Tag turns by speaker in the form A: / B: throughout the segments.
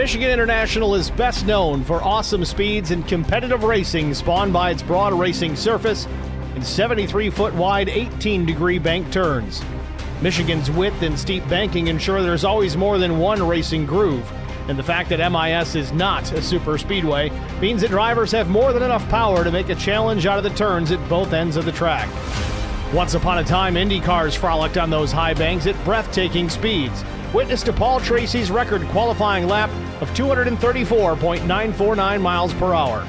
A: Michigan International is best known for awesome speeds and competitive racing spawned by its broad racing surface and 73-foot wide 18-degree bank turns. Michigan's width and steep banking ensure there's always more than one racing groove, and the fact that MIS is not a super speedway means that drivers have more than enough power to make a challenge out of the turns at both ends of the track. Once upon a time, Indy cars frolicked on those high banks at breathtaking speeds. Witness to Paul Tracy's record qualifying lap of 234.949 miles per hour.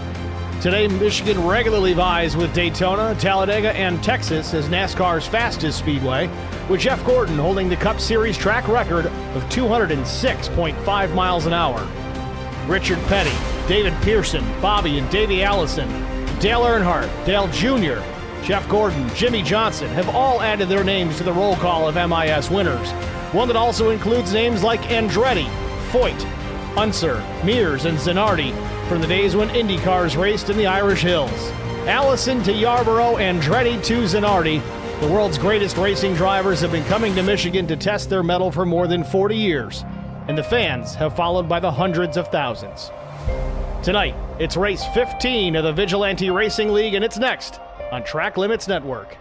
A: Today, Michigan regularly vies with Daytona, Talladega, and Texas as NASCAR's fastest speedway, with Jeff Gordon holding the Cup Series track record of 206.5 miles an hour. Richard Petty, David Pearson, Bobby and Davey Allison, Dale Earnhardt, Dale Jr., Jeff Gordon, Jimmy Johnson have all added their names to the roll call of MIS winners, one that also includes names like Andretti, Foyt, Unser, Mears, and Zanardi from the days when Indy cars raced in the Irish Hills. Allison to Yarborough, Andretti to Zanardi, the world's greatest racing drivers have been coming to Michigan to test their mettle for more than 40 years, and the fans have followed by the hundreds of thousands. Tonight, it's race 15 of the Vigilante Racing League, and it's next on Track Limits Network.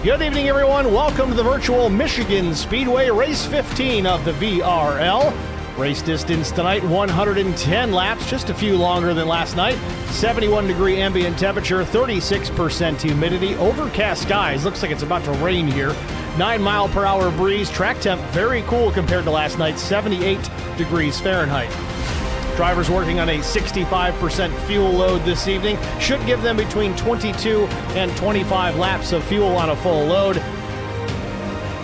A: Good evening, everyone. Welcome to the virtual Michigan Speedway Race 15 of the VRL. Race distance tonight, 110 laps, just a few longer than last night. 71-degree ambient temperature, 36% humidity, overcast skies. Looks like it's about to rain here. 9-mile-per-hour breeze. Track temp very cool compared to last night, 78 degrees Fahrenheit. Drivers working on a 65% fuel load this evening. Should give them between 22 and 25 laps of fuel on a full load.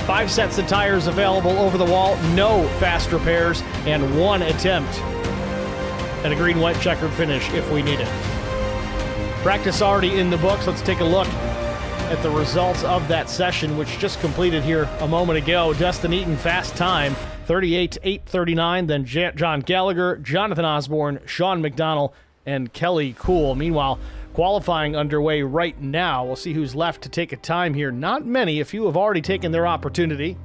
A: 5 sets of tires available over the wall, no fast repairs, and 1 attempt at a green-white checkered finish if we need it. Practice already in the books. Let's take a look at the results of that session, which just completed here a moment ago. Dustin Eaton, fast time, 38.839. Then John Gallagher, Jonathan Osborne, Sean McDonnell, and Kelly Kuhl. Meanwhile, qualifying underway right now. We'll see who's left to take a time here. Not many. A few have already taken their opportunity.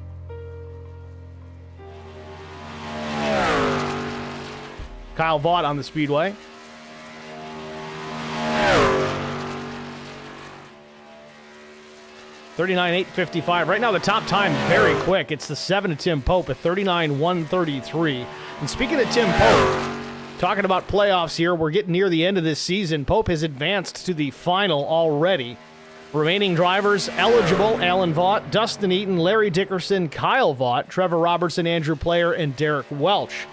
A: Kyle Vaught on the speedway. $39.855. Right now, the top time very quick. It's the 7 of Tim Pope at $39.133. And speaking of Tim Pope, talking about playoffs here, we're getting near the end of this season. Pope has advanced to the final already. Remaining drivers eligible: Alan Vaught, Dustin Eaton, Larry Dickerson, Kyle Vaught, Trevor Robertson, Andrew Player, and Derek Welch.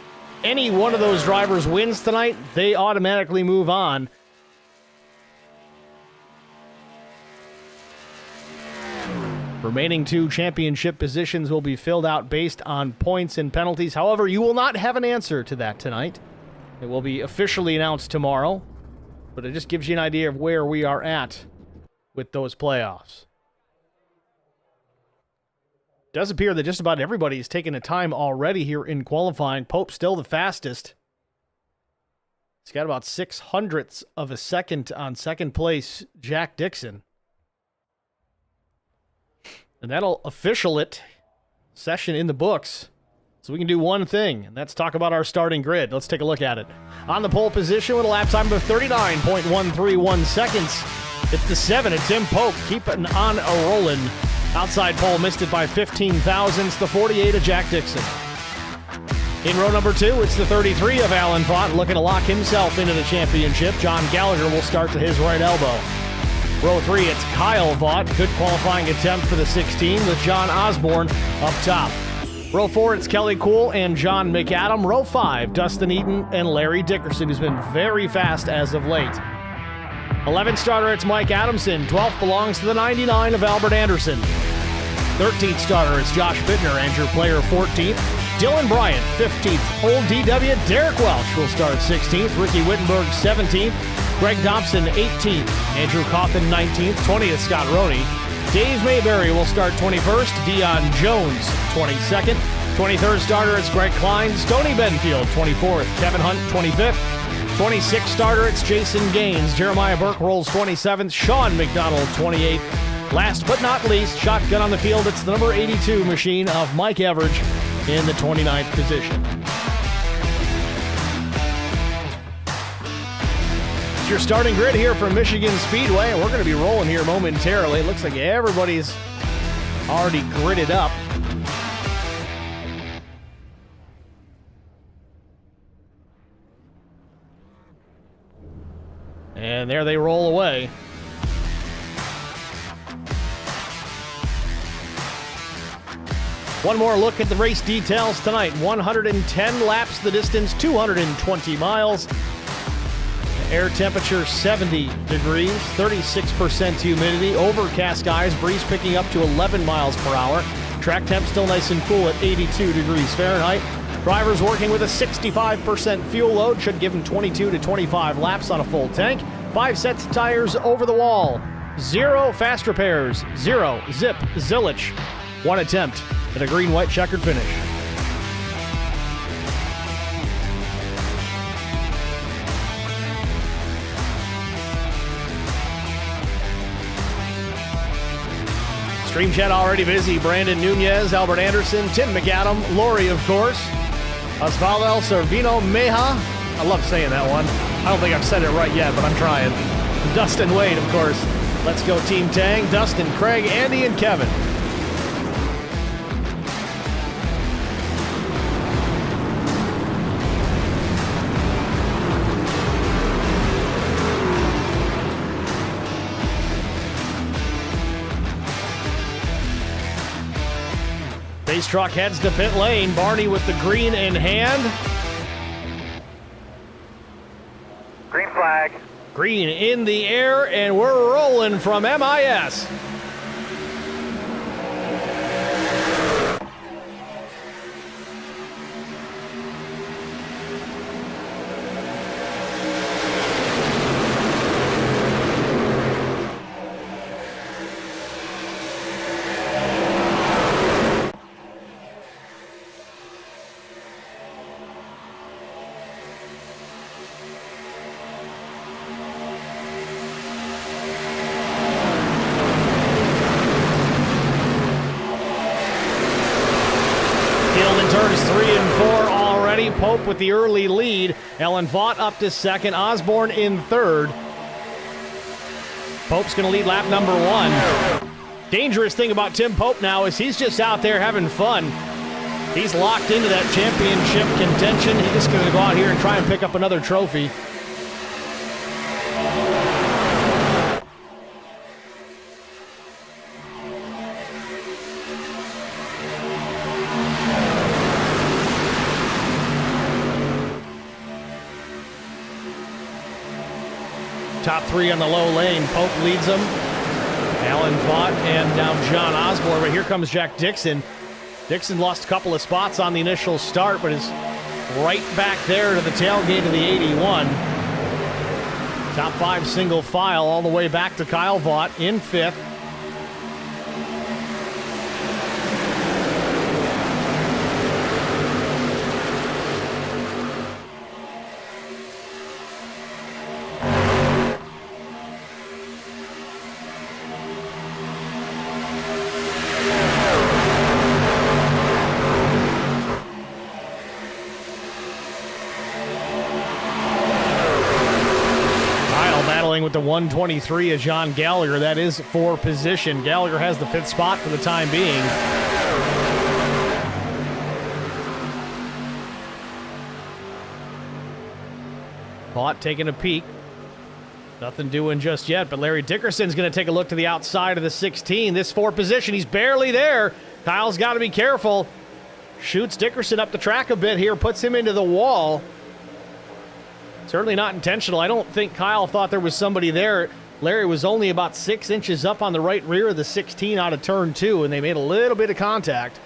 A: Any one of those drivers wins tonight, they automatically move on. Remaining 2 championship positions will be filled out based on points and penalties. However, you will not have an answer to that tonight. It will be officially announced tomorrow, but it just gives you an idea of where we are at with those playoffs. It does appear that just about everybody has taken a time already here in qualifying. Pope still the fastest. He's got about 0.06 of a second on second place, Jack Dixon. And that'll official it. Session in the books. So we can do one thing, and that's talk about our starting grid. Let's take a look at it. On the pole position with a lap time of 39.131 seconds. It's the 7 of Tim Pope, keeping on a rolling. Outside pole missed it by 15 thousandths, the 48 of Jack Dixon. In row number 2, it's the 33 of Alan Vaught, looking to lock himself into the championship. John Gallagher will start to his right elbow. Row 3, it's Kyle Vaught. Good qualifying attempt for the 16 with John Osborne up top. Row 4, it's Kelly Kuhl and John McAdam. Row 5, Dustin Eaton and Larry Dickerson, who's been very fast as of late. 11th starter, it's Mike Adamson. 12th belongs to the 99 of Albert Anderson. 13th starter, it's Josh Bittner. Andrew Player, 14th. Dylan Bryant, 15th. Old DW, Derek Welch will start 16th. Ricky Wittenberg, 17th. Greg Dobson, 18th. Andrew Coffin, 19th. 20th, Scott Roney. Dave Mayberry will start 21st. Dion Jones, 22nd. 23rd starter, it's Greg Klein. Stoney Benfield, 24th. Kevin Hunt, 25th. 26th starter, it's Jason Gaines. Jeremiah Burke rolls 27th. Sean McDonald, 28th. Last but not least, shotgun on the field, it's the number 82 machine of Mike Everidge in the 29th position. It's your starting grid here from Michigan Speedway, and we're going to be rolling here momentarily. It looks like everybody's already gridded up. And there they roll away. One more look at the race details tonight. 110 laps, the distance 220 miles. Air temperature 70 degrees, 36% humidity, overcast skies, breeze picking up to 11 miles per hour. Track temp still nice and cool at 82 degrees Fahrenheit. Drivers working with a 65% fuel load, should give them 22 to 25 laps on a full tank. 5 sets of tires over the wall. 0 fast repairs, 0 zip, zillage. 1 attempt at a green-white checkered finish. Stream chat already busy. Brandon Nunez, Albert Anderson, Tim McAdam, Lori, of course. Osvaldo Servino Meja. I love saying that one. I don't think I've said it right yet, but I'm trying. Dustin Wade, of course. Let's go Team Tang. Dustin, Craig, Andy, and Kevin. Base truck heads to pit lane. Barney with the green in hand.
B: Green flag.
A: Green in the air, and we're rolling from MIS. Turns 3 and 4 already. Pope with the early lead. Ellen Vaught up to second. Osborne in third. Pope's going to lead lap number 1. Dangerous thing about Tim Pope now is he's just out there having fun. He's locked into that championship contention. He's just going to go out here and try and pick up another trophy. Top 3 on the low lane. Pope leads them. Alan Vaught and now John Osborne. But here comes Jack Dixon. Dixon lost a couple of spots on the initial start, but is right back there to the tailgate of the 81. Top 5 single file all the way back to Kyle Vaught in 5th. With the 123 is John Gallagher. That is for position. Gallagher has the 5th spot for the time being. Vaught taking a peek. Nothing doing just yet, but Larry Dickerson's going to take a look to the outside of the 16. This 4 position, he's barely there. Kyle's got to be careful. Shoots Dickerson up the track a bit here, puts him into the wall. Certainly not intentional. I don't think Kyle thought there was somebody there. Larry was only about 6 inches up on the right rear of the 16 out of turn 2, and they made a little bit of contact.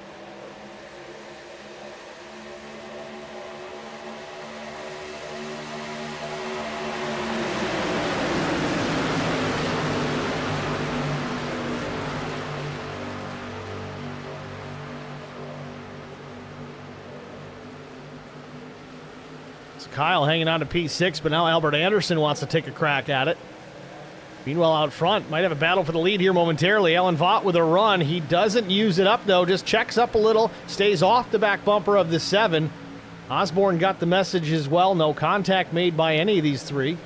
A: So Kyle hanging on to P6, but now Albert Anderson wants to take a crack at it. Meanwhile, out front, might have a battle for the lead here momentarily. Ellen Vaught with a run. He doesn't use it up, though. Just checks up a little, stays off the back bumper of the 7. Osborne got the message as well. No contact made by any of these three.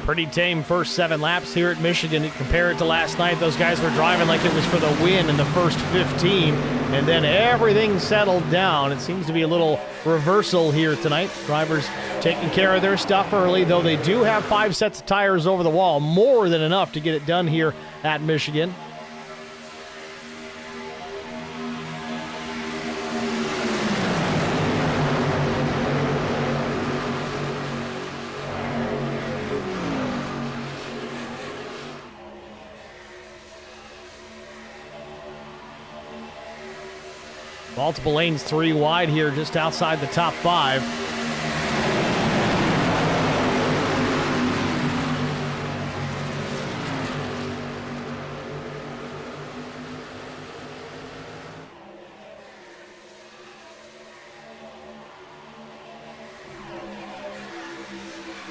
A: Pretty tame first 7 laps here at Michigan. You compare it to last night, those guys were driving like it was for the win in the first 15, and then everything settled down. It seems to be a little reversal here tonight. Drivers taking care of their stuff early, though they do have 5 sets of tires over the wall, more than enough to get it done here at Michigan. Multiple lanes 3 wide here, just outside the top 5.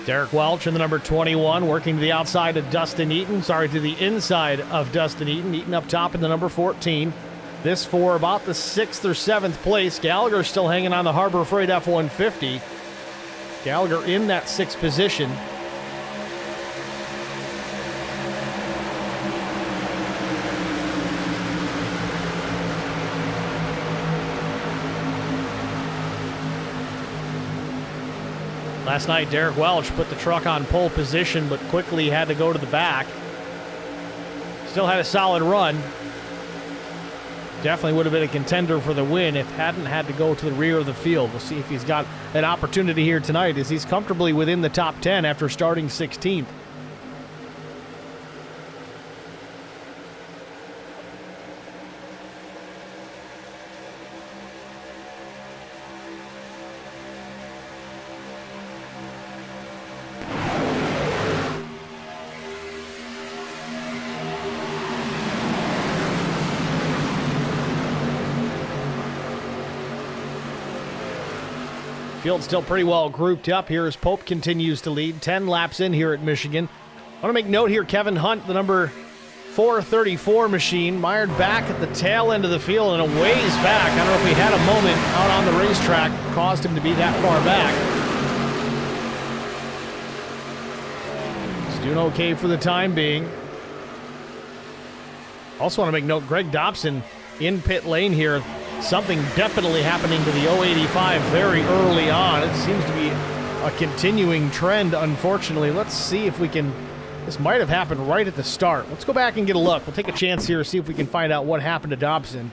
A: Derek Welch in the number 21, working to the outside of Dustin Eaton. To the inside of Dustin Eaton. Eaton up top in the number 14. This for about the 6th or 7th place. Gallagher still hanging on the Harbor Freight F-150. Gallagher in that 6th position. Last night, Derek Welch put the truck on pole position, but quickly had to go to the back. Still had a solid run. Definitely would have been a contender for the win if hadn't had to go to the rear of the field. We'll see if he's got an opportunity here tonight, as he's comfortably within the top 10 after starting 16th. Field still pretty well grouped up here as Pope continues to lead. 10 laps in here at Michigan. I want to make note here, Kevin Hunt, the number 434 machine, mired back at the tail end of the field and a ways back. I don't know if he had a moment out on the racetrack that caused him to be that far back. He's doing okay for the time being. Also want to make note, Greg Dobson in pit lane here. Something definitely happening to the 085 very early on. It seems to be a continuing trend, unfortunately. Let's see if we can... This might have happened right at the start. Let's go back and get a look. We'll take a chance here, see if we can find out what happened to Dobson.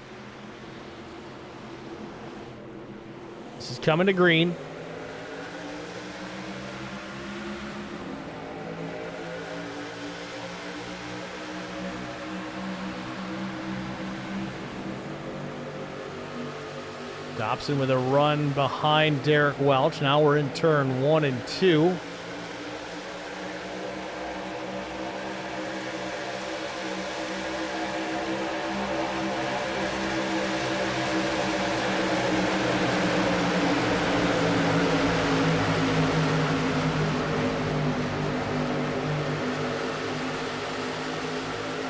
A: This is coming to green. Dobson with a run behind Derek Welch. Now we're in turn 1 and 2.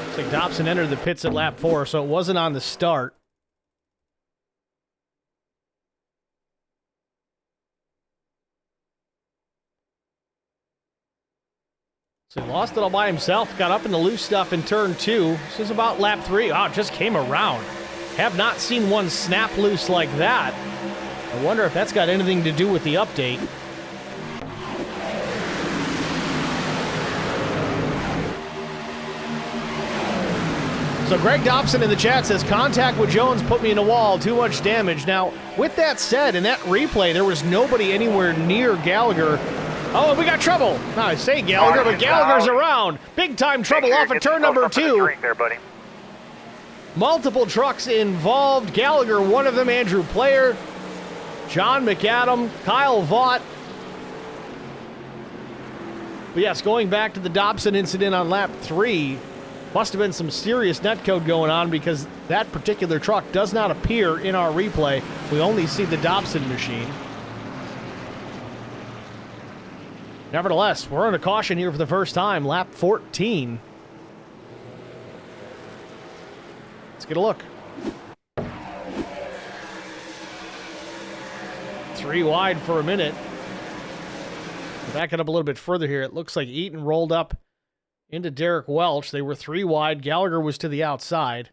A: Looks like Dobson entered the pits at lap 4, so it wasn't on the start. So he lost it all by himself, got up in the loose stuff in turn 2. This is about lap 3. Oh, it just came around. Have not seen one snap loose like that. I wonder if that's got anything to do with the update. So Greg Dobson in the chat says, contact with Jones put me in a wall, too much damage. Now, with that said, in that replay, there was nobody anywhere near Gallagher. Oh, we got trouble. No, I say Gallagher, but Gallagher's around. Big time trouble off of turn number 2.
B: There, buddy.
A: Multiple trucks involved. Gallagher, one of them, Andrew Player, John McAdam, Kyle Vaught. But yes, going back to the Dobson incident on lap 3, must have been some serious netcode going on because that particular truck does not appear in our replay. We only see the Dobson machine. Nevertheless, we're under caution here for the first time, lap 14. Let's get a look. 3 wide for a minute. Back it up a little bit further here. It looks like Eaton rolled up into Derek Welch. They were 3 wide. Gallagher was to the outside.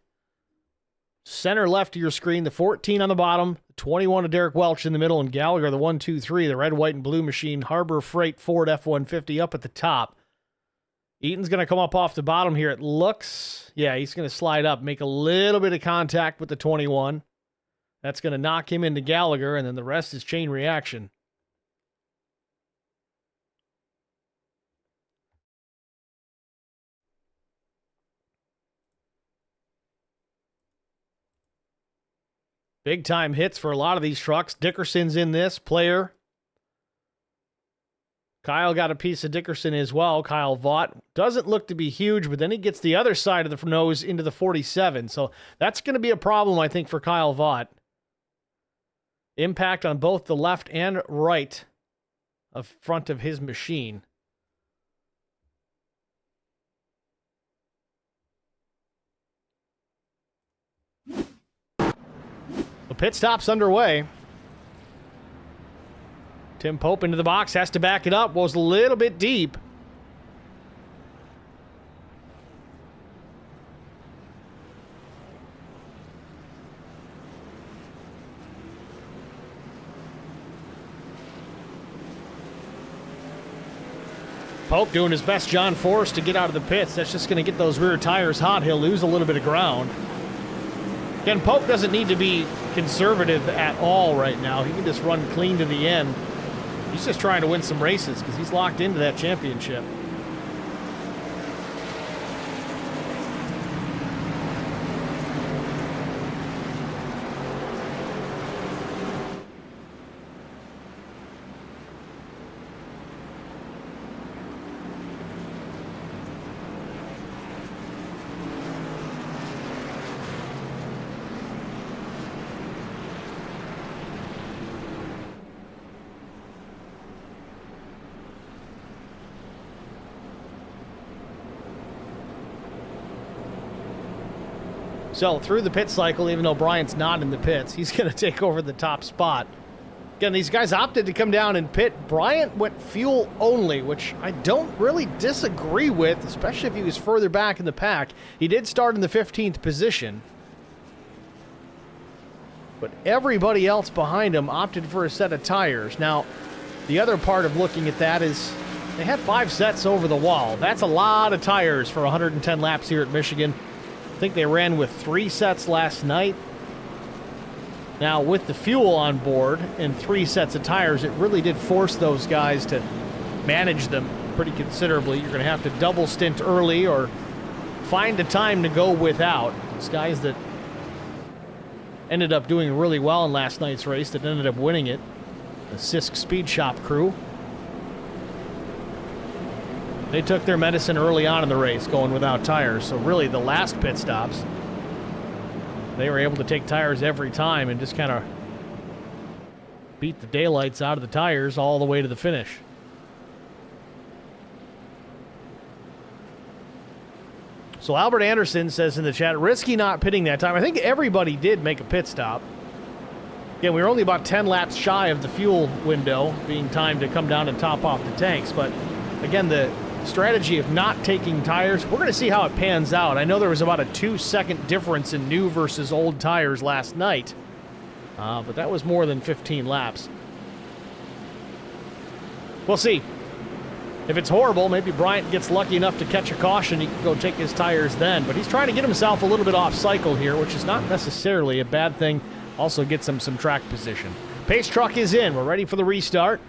A: Center left of your screen, the 14 on the bottom, the 21 of Derek Welch in the middle, and Gallagher, the 1, 2, 3, the red, white, and blue machine, Harbor Freight Ford F-150 up at the top. Eaton's going to come up off the bottom here. It looks, yeah, he's going to slide up, make a little bit of contact with the 21. That's going to knock him into Gallagher, and then the rest is chain reaction. Big time hits for a lot of these trucks. Dickerson's in this, Player. Kyle got a piece of Dickerson as well. Kyle Vaught doesn't look to be huge, but then he gets the other side of the nose into the 47. So that's going to be a problem, I think, for Kyle Vaught. Impact on both the left and right of front of his machine. The pit stop's underway. Tim Pope into the box, has to back it up, was a little bit deep. Pope doing his best John Force to get out of the pits. That's just going to get those rear tires hot. He'll lose a little bit of ground. Again, Pope doesn't need to be conservative at all right now. He can just run clean to the end. He's just trying to win some races because he's locked into that championship. So through the pit cycle, even though Bryant's not in the pits, he's going to take over the top spot. Again, these guys opted to come down and pit. Bryant went fuel only, which I don't really disagree with, especially if he was further back in the pack. He did start in the 15th position. But everybody else behind him opted for a set of tires. Now, the other part of looking at that is they had 5 sets over the wall. That's a lot of tires for 110 laps here at Michigan. I think they ran with 3 sets last night. Now, with the fuel on board and 3 sets of tires, it really did force those guys to manage them pretty considerably. You're going to have to double stint early or find a time to go without. These guys that ended up doing really well in last night's race that ended up winning it, the Sisk Speed Shop crew. They took their medicine early on in the race, going without tires. So really, the last pit stops, they were able to take tires every time and just kind of beat the daylights out of the tires all the way to the finish. So Albert Anderson says in the chat, risky not pitting that time. I think everybody did make a pit stop. Again, we were only about 10 laps shy of the fuel window being timed to come down and top off the tanks. But again, the strategy of not taking tires. We're going to see how it pans out. I know there was about a 2-second difference in new versus old tires last night, but that was more than 15 laps. We'll see. If it's horrible, maybe Bryant gets lucky enough to catch a caution. He can go take his tires then. But he's trying to get himself a little bit off cycle here, which is not necessarily a bad thing. Also gets him some track position. Pace truck is in. We're ready for the restart.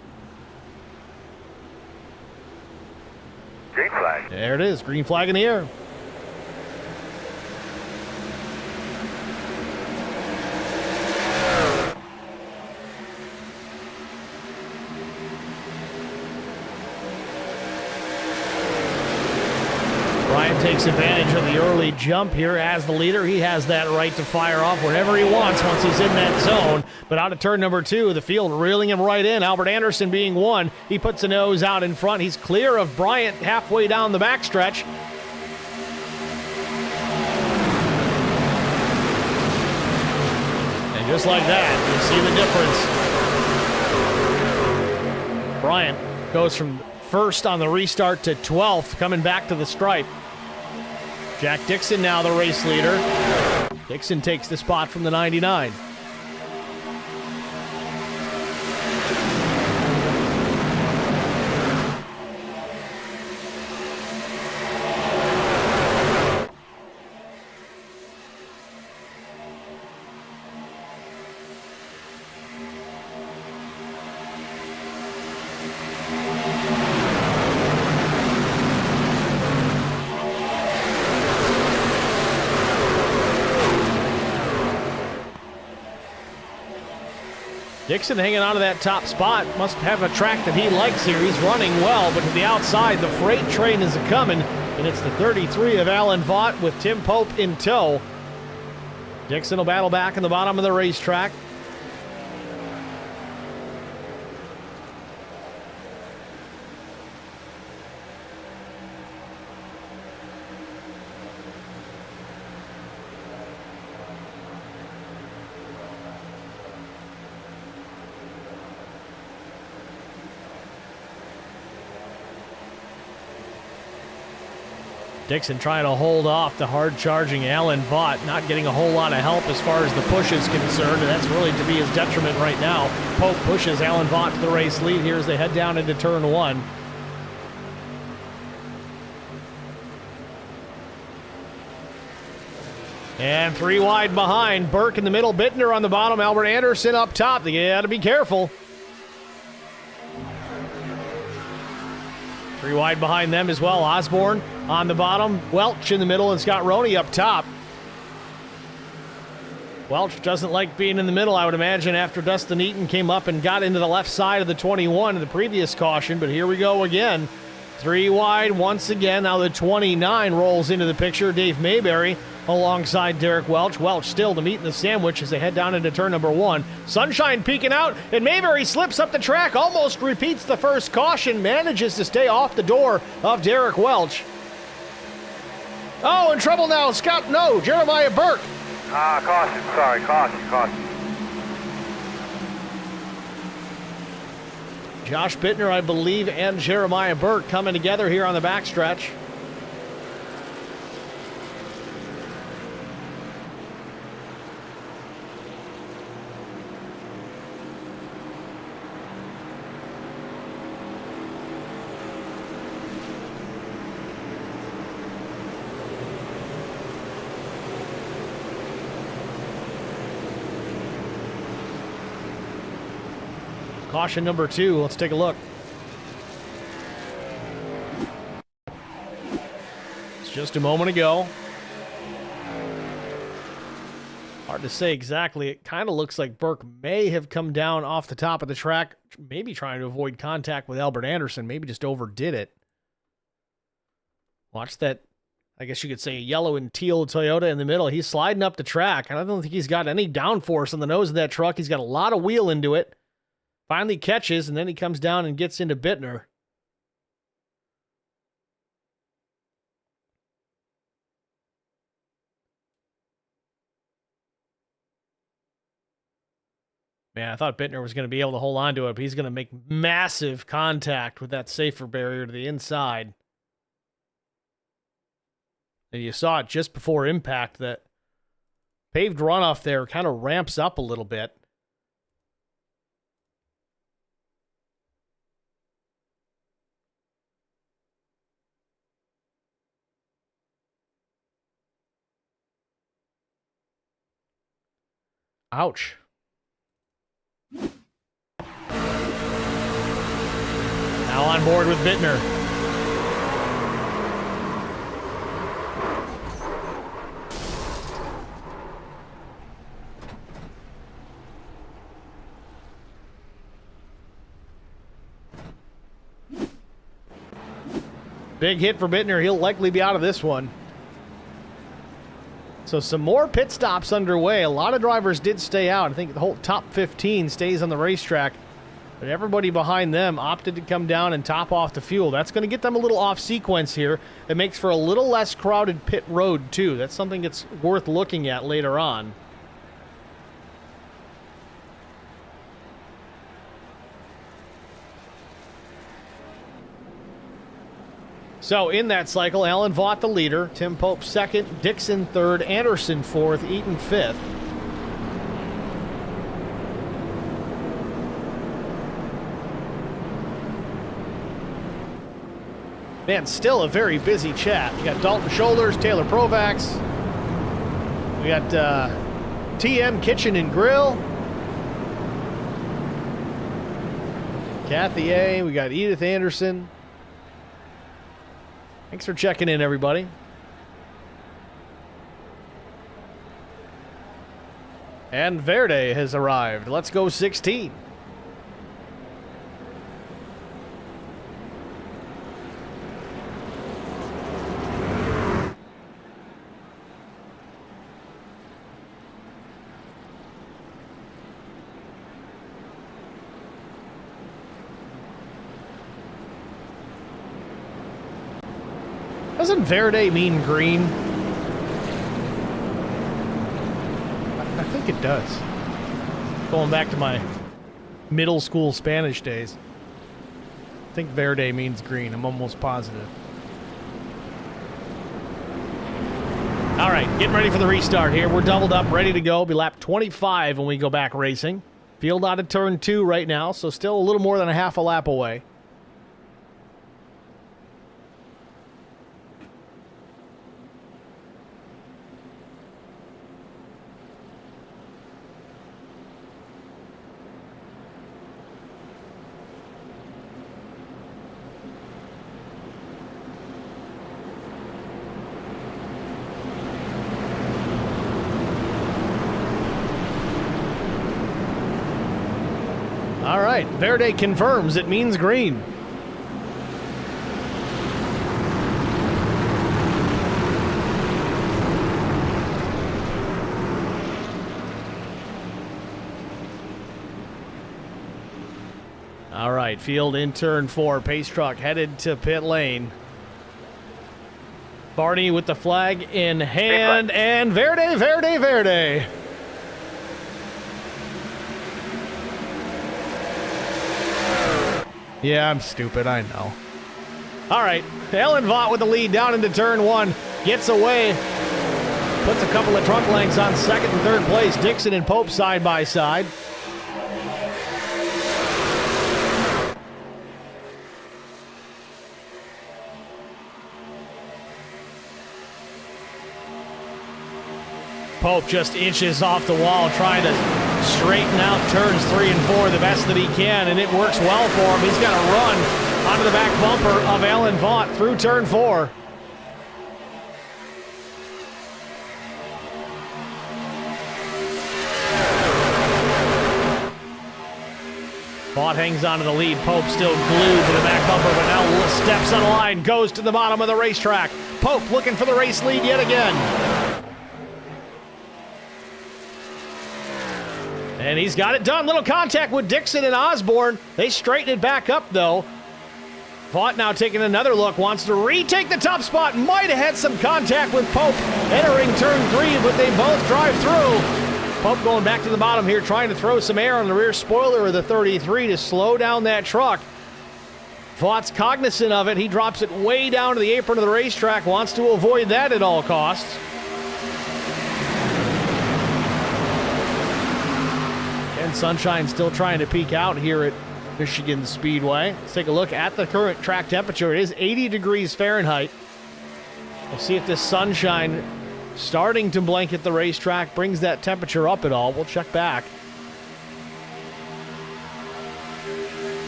B: Green flag.
A: There it is. Green flag in the air. Bryant takes advantage of the early jump here as the leader. He has that right to fire off whenever he wants once he's in that zone. But out of turn number 2, the field reeling him right in. Albert Anderson being one. He puts a nose out in front. He's clear of Bryant halfway down the backstretch. And just like that, you see the difference. Bryant goes from first on the restart to 12th, coming back to the stripe. Jack Dixon now the race leader. Dixon takes the spot from the 99. Dixon hanging on to that top spot. Must have a track that he likes here. He's running well, but to the outside, the freight train is a-coming, and it's the 33 of Alan Vaught with Tim Pope in tow. Dixon will battle back in the bottom of the racetrack. Dixon trying to hold off the hard-charging Alan Vaught, not getting a whole lot of help as far as the push is concerned, and that's really to be his detriment right now. Pope pushes Alan Vaught to the race lead here as they head down into turn 1. And 3 wide behind. Burke in the middle, Bittner on the bottom, Albert Anderson up top. They got to be careful. 3 wide behind them as well. Osborne on the bottom, Welch in the middle, and Scott Roney up top. Welch doesn't like being in the middle, I would imagine, after Dustin Eaton came up and got into the left side of the 21 in the previous caution, but here we go again. 3 wide once again. Now the 29 rolls into the picture. Dave Mayberry alongside Derek Welch. Welch still to meet in the sandwich as they head down into turn number 1. Sunshine peeking out, and Mayberry slips up the track, almost repeats the first caution, manages to stay off the door of Derek Welch. Oh, in trouble now, Jeremiah Burke.
B: Caution, sorry, caution.
A: Josh Bittner, I believe, and Jeremiah Burke coming together here on the backstretch. Caution number 2. Let's take a look. It's just a moment ago. Hard to say exactly. It kind of looks like Burke may have come down off the top of the track, maybe trying to avoid contact with Albert Anderson, maybe just overdid it. Watch that, I guess you could say, yellow and teal Toyota in the middle. He's sliding up the track. I don't think he's got any downforce on the nose of that truck. He's got a lot of wheel into it. Finally catches, and then he comes down and gets into Bittner. Man, I thought Bittner was going to be able to hold on to it, but he's going to make massive contact with that safer barrier to the inside. And you saw it just before impact that paved runoff there kind of ramps up a little bit. Ouch. Now on board with Bittner. Big hit for Bittner. He'll likely be out of this one. So some more pit stops underway. A lot of drivers did stay out. I think the whole top 15 stays on the racetrack. But everybody behind them opted to come down and top off the fuel. That's going to get them a little off sequence here. It makes for a little less crowded pit road, too. That's something that's worth looking at later on. So in that cycle, Alan Vaught the leader, Tim Pope second, Dixon third, Anderson fourth, Eaton fifth. Man, still a very busy chat. You got Dalton Shoulders, Taylor Provax. We got TM Kitchen and Grill. Kathy A. We got Edith Anderson. Thanks for checking in, everybody. And Verde has arrived. Let's go 16. Doesn't Verde mean green? I think it does. Going back to my middle school Spanish days. I think Verde means green. I'm almost positive. All right, getting ready for the restart here. We're doubled up, ready to go. Be lap 25 when we go back racing. Field out of turn 2 right now, so still a little more than a half a lap away. All right, Verde confirms it means green. All right, field in turn 4. Pace truck headed to pit lane. Barney with the flag in hand, and Verde, Verde, Verde. Yeah, I'm stupid, I know. All right, Alan Vaught with the lead down into turn 1. Gets away. Puts a couple of trunk lengths on second and third place. Dixon and Pope side by side. Pope just inches off the wall, trying to straighten out turns 3 and 4 the best that he can, and it works well for him. He's got a run onto the back bumper of Alan Vaught through turn 4. Vaught hangs onto the lead. Pope still glued to the back bumper, but now steps on the line, goes to the bottom of the racetrack. Pope looking for the race lead yet again. And he's got it done. Little contact with Dixon and Osborne. They straighten it back up, though. Vaught now taking another look. Wants to retake the top spot. Might have had some contact with Pope entering turn 3, but they both drive through. Pope going back to the bottom here, trying to throw some air on the rear spoiler of the 33 to slow down that truck. Vaught's cognizant of it. He drops it way down to the apron of the racetrack, wants to avoid that at all costs. Ken Sunshine still trying to peek out here at Michigan Speedway. Let's take a look at the current track temperature. It is 80 degrees Fahrenheit. We'll see if this sunshine starting to blanket the racetrack brings that temperature up at all. We'll check back.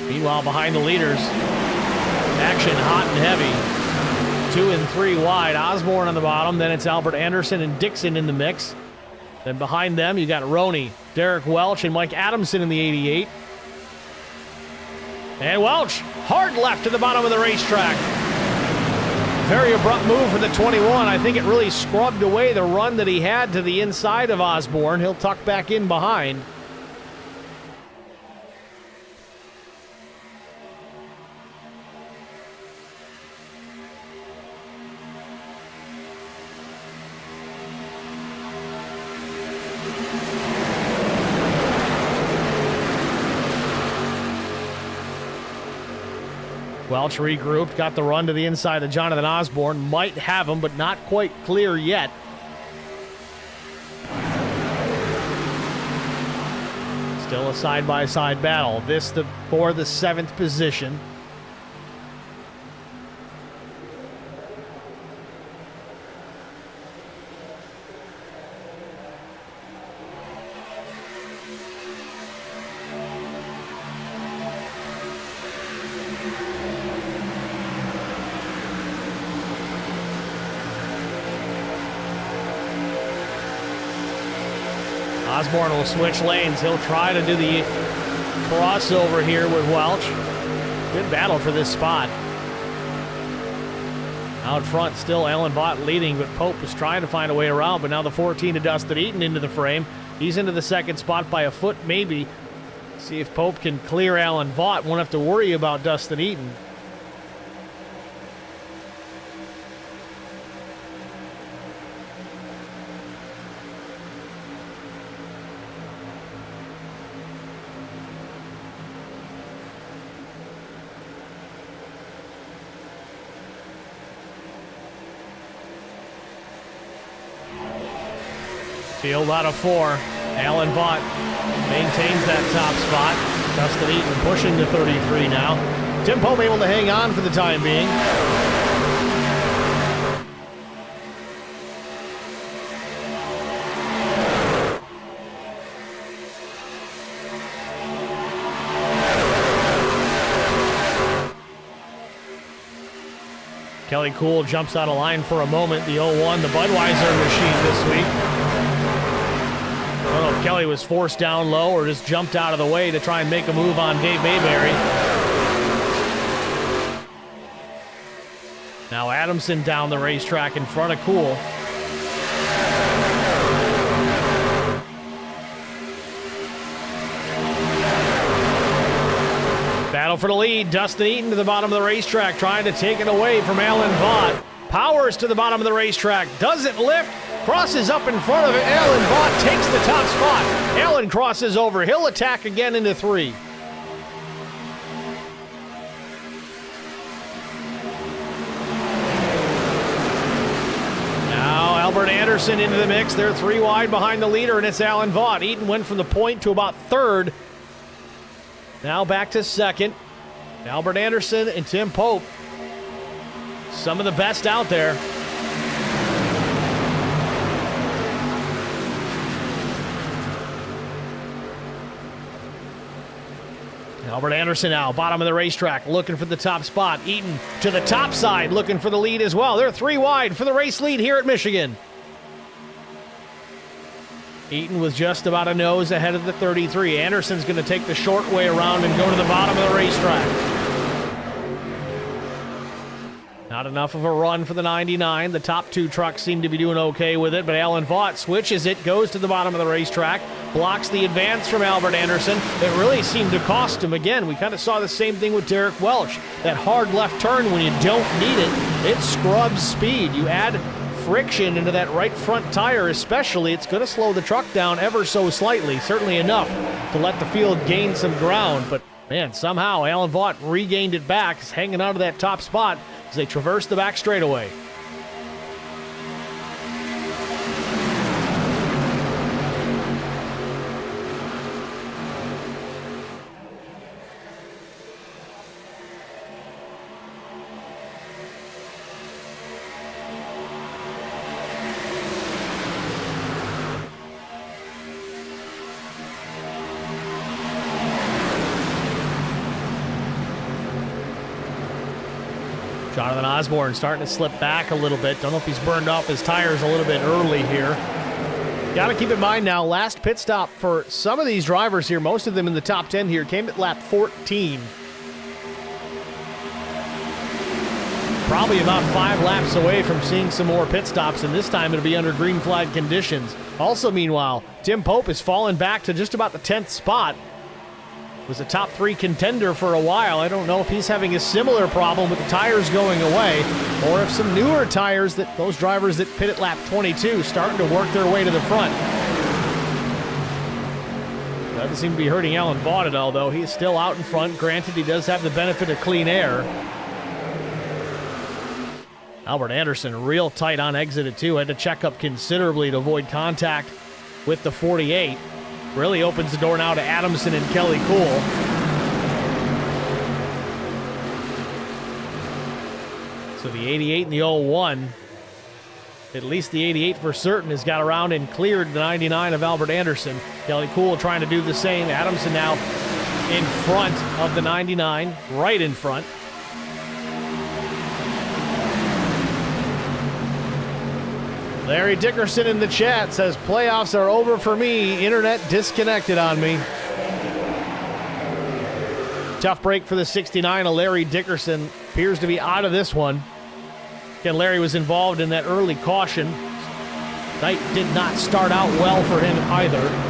A: Meanwhile, behind the leaders, action hot and heavy. 2 and 3 wide. Osborne on the bottom. Then it's Albert Anderson and Dixon in the mix. Then behind them, you got Roney, Derek Welch, and Mike Adamson in the 88. And Welch, hard left to the bottom of the racetrack. Very abrupt move for the 21. I think it really scrubbed away the run that he had to the inside of Osborne. He'll tuck back in behind. Welch regrouped, got the run to the inside of Jonathan Osborne. Might have him, but not quite clear yet. Still a side-by-side battle. This for the 7th position. Osborne will switch lanes. He'll try to do the crossover here with Welch. Good battle for this spot. Out front, still Alan Vaught leading, but Pope is trying to find a way around. But now the 14 to Dustin Eaton into the frame. He's into the second spot by a foot, maybe. See if Pope can clear Alan Vaught. Won't have to worry about Dustin Eaton. Field out of 4. Alan Vaught maintains that top spot. Dustin Eaton pushing to 33 now. Tim Pope able to hang on for the time being. Kelly Cool jumps out of line for a moment. The 0-1, the Budweiser machine this week. I don't know if Kelly was forced down low or just jumped out of the way to try and make a move on Dave Mayberry. Now Adamson down the racetrack in front of Cool. Battle for the lead. Dustin Eaton to the bottom of the racetrack, trying to take it away from Alan Vaught. Powers to the bottom of the racetrack. Doesn't lift. Crosses up in front of it. Alan Vaught takes the top spot. Alan crosses over. He'll attack again into 3. Now Albert Anderson into the mix. They're 3 wide behind the leader, and it's Alan Vaught. Eaton went from the point to about 3rd. Now back to 2nd. Albert Anderson and Tim Pope. Some of the best out there. Albert Anderson now, bottom of the racetrack, looking for the top spot. Eaton to the top side, looking for the lead as well. They're 3 wide for the race lead here at Michigan. Eaton was just about a nose ahead of the 33. Anderson's going to take the short way around and go to the bottom of the racetrack. Not enough of a run for the 99. The top 2 trucks seem to be doing okay with it, but Alan Vaught switches it, goes to the bottom of the racetrack, blocks the advance from Albert Anderson. It really seemed to cost him. Again, we kind of saw the same thing with Derek Welch. That hard left turn, when you don't need it, it scrubs speed. You add friction into that right front tire especially, it's going to slow the truck down ever so slightly, certainly enough to let the field gain some ground, but Man, somehow Alan Vaught regained it back. He's hanging out of that top spot as they traverse the back straightaway. Jonathan Osborne starting to slip back a little bit. Don't know if he's burned off his tires a little bit early here. Got to keep in mind now, last pit stop for some of these drivers here, most of them in the top 10 here, came at lap 14. Probably about 5 laps away from seeing some more pit stops, and this time it'll be under green flag conditions. Also, meanwhile, Tim Pope has fallen back to just about the 10th spot. Was a top 3 contender for a while. I don't know if he's having a similar problem with the tires going away, or if some newer tires, that those drivers that pit at lap 22 starting to work their way to the front. Doesn't seem to be hurting Alan Vaught at all, though. He is still out in front. Granted, he does have the benefit of clean air. Albert Anderson real tight on exit at 2. Had to check up considerably to avoid contact with the 48. Really opens the door now to Adamson and Kelly Cool. So the 88 and the 01, at least the 88 for certain, has got around and cleared the 99 of Albert Anderson. Kelly Cool trying to do the same. Adamson now in front of the 99, right in front. Larry Dickerson in the chat says, playoffs are over for me. Internet disconnected on me. Tough break for the 69 of Larry Dickerson. Appears to be out of this one. Again, Larry was involved in that early caution. Night did not start out well for him either.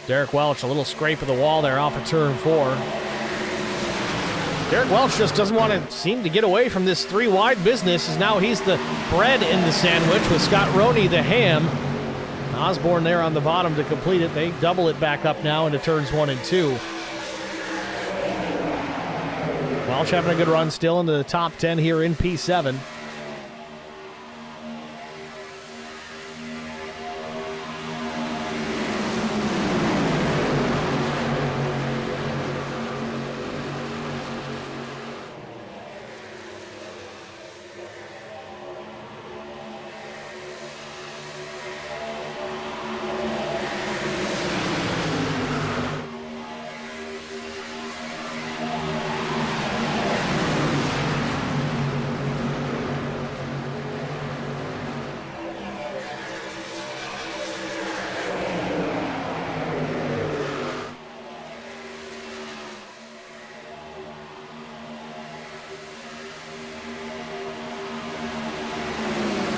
A: Derek Welch, a little scrape of the wall there off of turn 4. Derek Welch just doesn't want to seem to get away from this 3-wide business, as now he's the bread in the sandwich with Scott Roney the ham. Osborne there on the bottom to complete it. They double it back up now into turns 1 and 2. Welch having a good run still into the top 10 here in P7.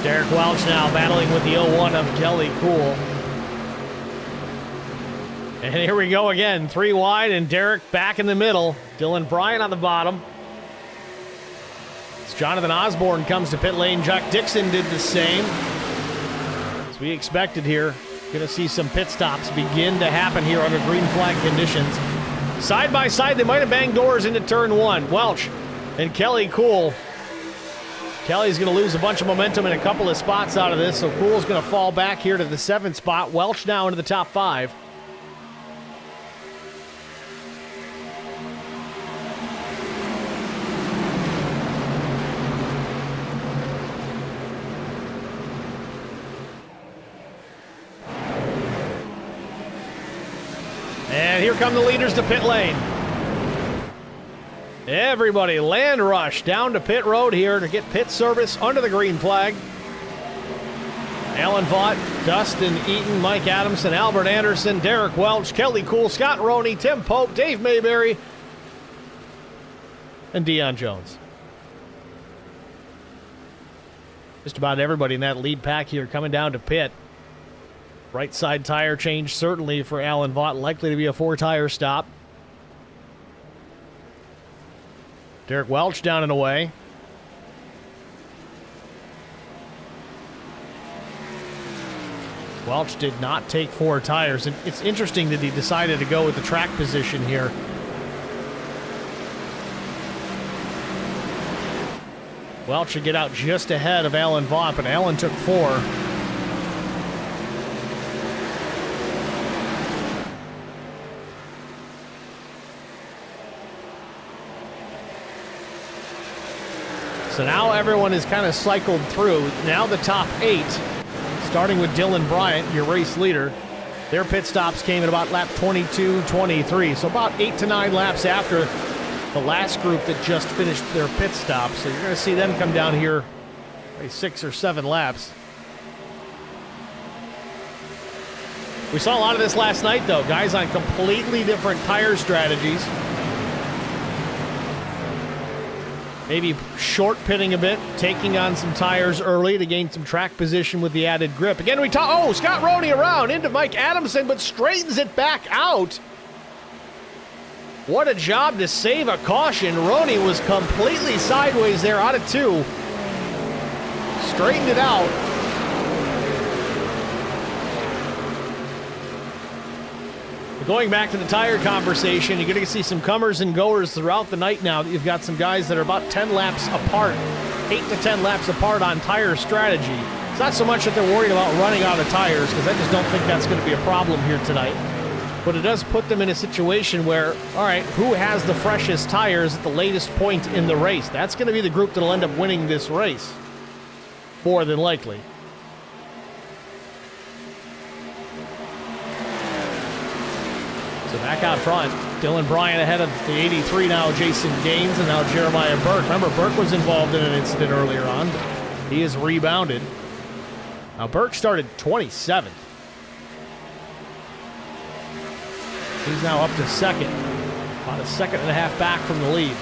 A: Derek Welch now battling with the 01 of Kelly Cool. And here we go again, 3 wide, and Derek back in the middle. Dylan Bryant on the bottom. As Jonathan Osborne comes to pit lane, Jack Dixon did the same. As we expected here, going to see some pit stops begin to happen here under green flag conditions. Side by side, they might have banged doors into turn 1. Welch and Kelly Cool. Kelly's going to lose a bunch of momentum in a couple of spots out of this, so Cool's going to fall back here to the 7th spot. Welch now into the top 5. And here come the leaders to pit lane. Everybody land rush down to pit road here to get pit service under the green flag. Alan Vaught, Dustin Eaton, Mike Adamson, Albert Anderson, Derek Welch, Kelly Cool, Scott Roney, Tim Pope, Dave Mayberry, and Deion Jones. Just about everybody in that lead pack here coming down to pit. Right side tire change certainly for Alan Vaught, likely to be a 4-tire stop. Derek Welch down and away. Welch did not take 4 tires, and it's interesting that he decided to go with the track position here. Welch should get out just ahead of Alan Vaught, but Alan took 4. So now everyone is kind of cycled through. Now the top 8, starting with Dylan Bryant, your race leader. Their pit stops came at about lap 22, 23. So about 8 to 9 laps after the last group that just finished their pit stop. So you're going to see them come down here 6 or 7 laps. We saw a lot of this last night, though. Guys on completely different tire strategies. Maybe short pitting a bit, taking on some tires early to gain some track position with the added grip. Again, we talk. Oh, Scott Roney around into Mike Adamson, but straightens it back out. What a job to save a caution. Roney was completely sideways there out of 2. Straightened it out. Going back to the tire conversation, you're going to see some comers and goers throughout the night now. You've got some guys that are about 10 laps apart, 8 to 10 laps apart on tire strategy. It's not so much that they're worried about running out of tires, because I just don't think that's going to be a problem here tonight. But it does put them in a situation where, all right, who has the freshest tires at the latest point in the race? That's going to be the group that will end up winning this race, more than likely. So back out front, Dylan Bryant ahead of the 83 now, Jason Gaines, and now Jeremiah Burke. Remember, Burke was involved in an incident earlier on. He is rebounded. Now, Burke started 27th. He's now up to second, about a second and a half back from the lead.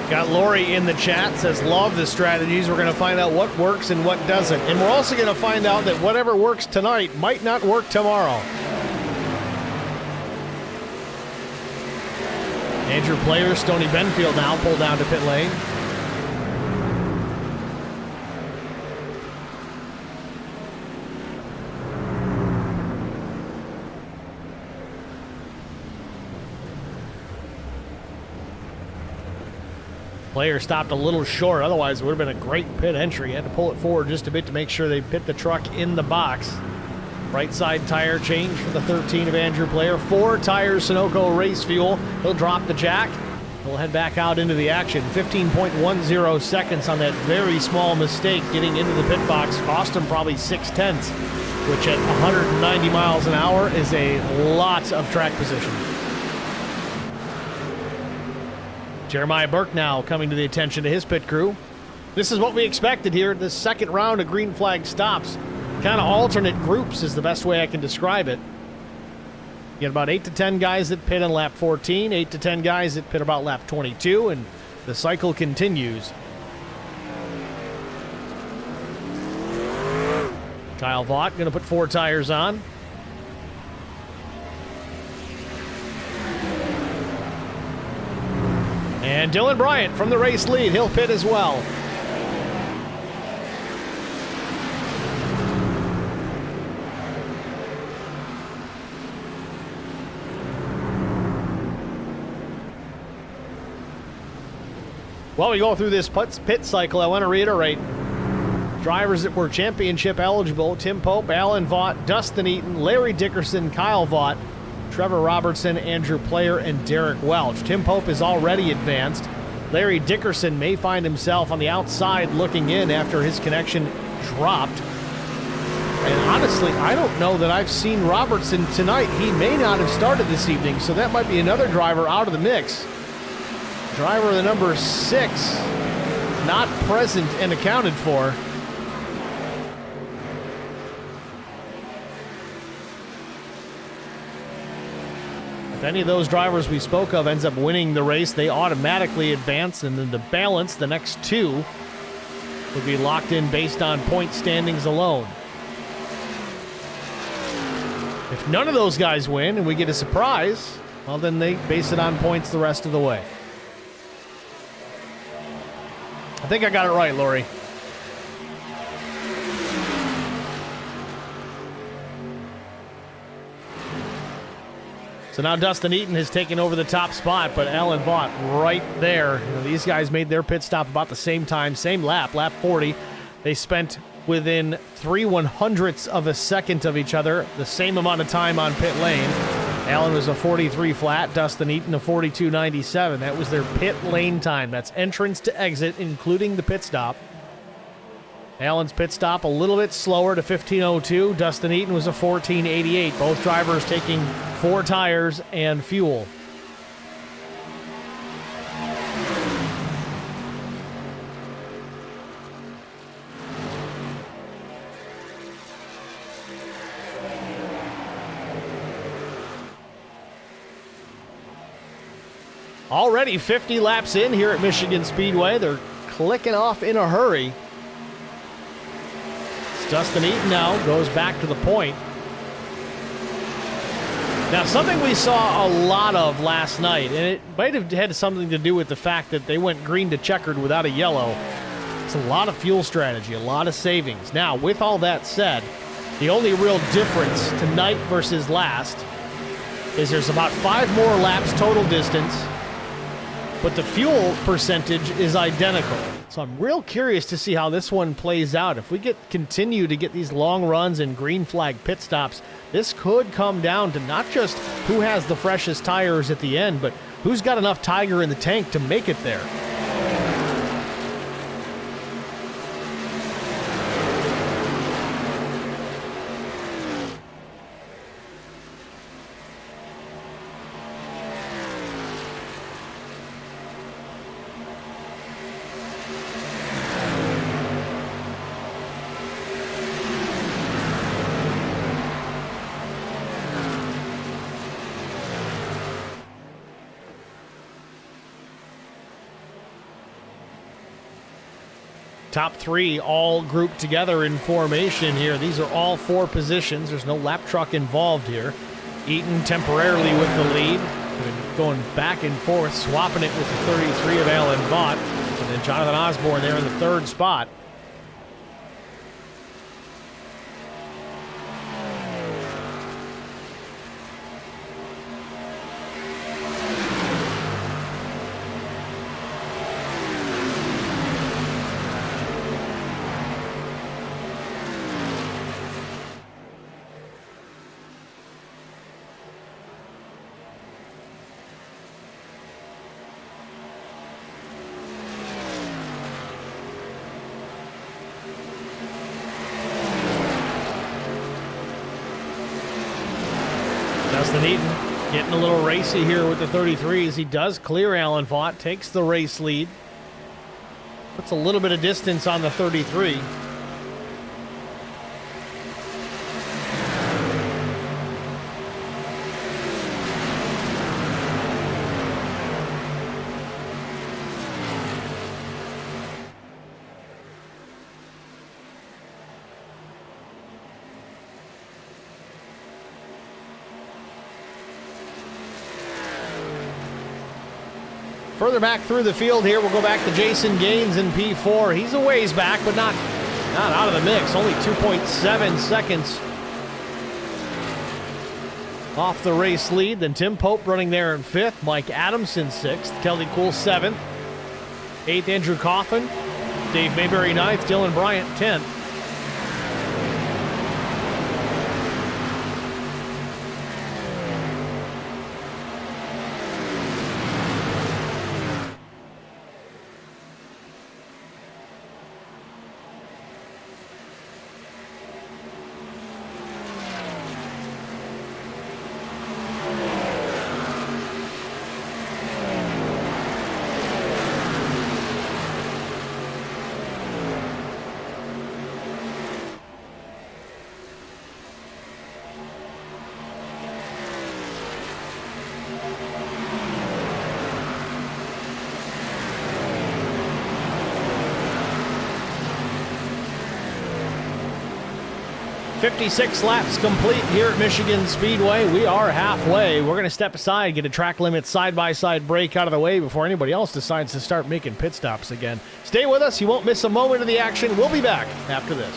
A: Got Lori in the chat, says, love the strategies. We're going to find out what works and what doesn't. And we're also going to find out that whatever works tonight might not work tomorrow. Andrew Player, Stoney Benfield now pulled down to pit lane. Player stopped a little short, otherwise it would have been a great pit entry. Had to pull it forward just a bit to make sure they pit the truck in the box. Right side tire change for the 13 of Andrew Player. 4 tires, Sunoco race fuel. He'll drop the jack. He'll head back out into the action. 15.10 seconds on that very small mistake getting into the pit box. Cost him probably 0.6, which at 190 miles an hour is a lot of track position. Jeremiah Burke now coming to the attention of his pit crew. This is what we expected here. The second round of green flag stops. Kind of alternate groups is the best way I can describe it. You get about 8 to 10 guys that pit on lap 14, 8 to 10 guys that pit about lap 22, and the cycle continues. Kyle Vaught going to put 4 tires on. And Dylan Bryant from the race lead. He'll pit as well. While we go through this pit cycle, I want to reiterate drivers that were championship eligible: Tim Pope, Alan Vaught, Dustin Eaton, Larry Dickerson, Kyle Vaught, Trevor Robertson, Andrew Player, and Derek Welch. Tim Pope is already advanced. Larry Dickerson may find himself on the outside looking in after his connection dropped. And honestly, I don't know that I've seen Robertson tonight. He may not have started this evening, so that might be another driver out of the mix. Driver the number 6, not present and accounted for. any of those drivers we spoke of ends up winning the race, they automatically advance, and then the balance, the next two, would be locked in based on point standings alone. If none of those guys win and we get a surprise, well, then they base it on points the rest of the way. I think I got it right, Lori. So now Dustin Eaton has taken over the top spot, but Alan Vaught right there. You know, these guys made their pit stop about the same time, same lap 40. They spent within 3/100ths of a second of each other, the same amount of time on pit lane. Alan was a 43 flat, Dustin Eaton a 42.97. That was their pit lane time. That's entrance to exit, including the pit stop. Alan's pit stop a little bit slower to 15:02. Dustin Eaton was a 14.88. Both drivers taking 4 tires and fuel. Already 50 laps in here at Michigan Speedway. They're clicking off in a hurry. Dustin Eaton now goes back to the point. Now, something we saw a lot of last night, and it might have had something to do with the fact that they went green to checkered without a yellow. It's a lot of fuel strategy, a lot of savings. Now, with all that said, the only real difference tonight versus last is there's about 5 more laps total distance, but the fuel percentage is identical. So I'm real curious to see how this one plays out. If we continue to get these long runs and green flag pit stops, this could come down to not just who has the freshest tires at the end, but who's got enough Tiger in the tank to make it there. Top 3 all grouped together in formation here. These are all 4 positions. There's no lap truck involved here. Eaton temporarily with the lead. Going back and forth, swapping it with the 33 of Alan Vaught. And then Jonathan Osborne there in the 3rd spot. Dustin Eaton getting a little racy here with the 33 as he does clear Alan Vaught, takes the race lead. Puts a little bit of distance on the 33. Further back through the field here, we'll go back to Jason Gaines in P4. He's a ways back, but not out of the mix. Only 2.7 seconds off the race lead. Then Tim Pope running there in 5th. Mike Adamson 6th. Kelly Cool 7th. 8th, Andrew Coffin. Dave Mayberry 9th. Dylan Bryant 10th. 56 laps complete here at Michigan Speedway. We are halfway. We're going to step aside, get a track limit side-by-side break out of the way before anybody else decides to start making pit stops again. Stay with us. You won't miss a moment of the action. We'll be back after this.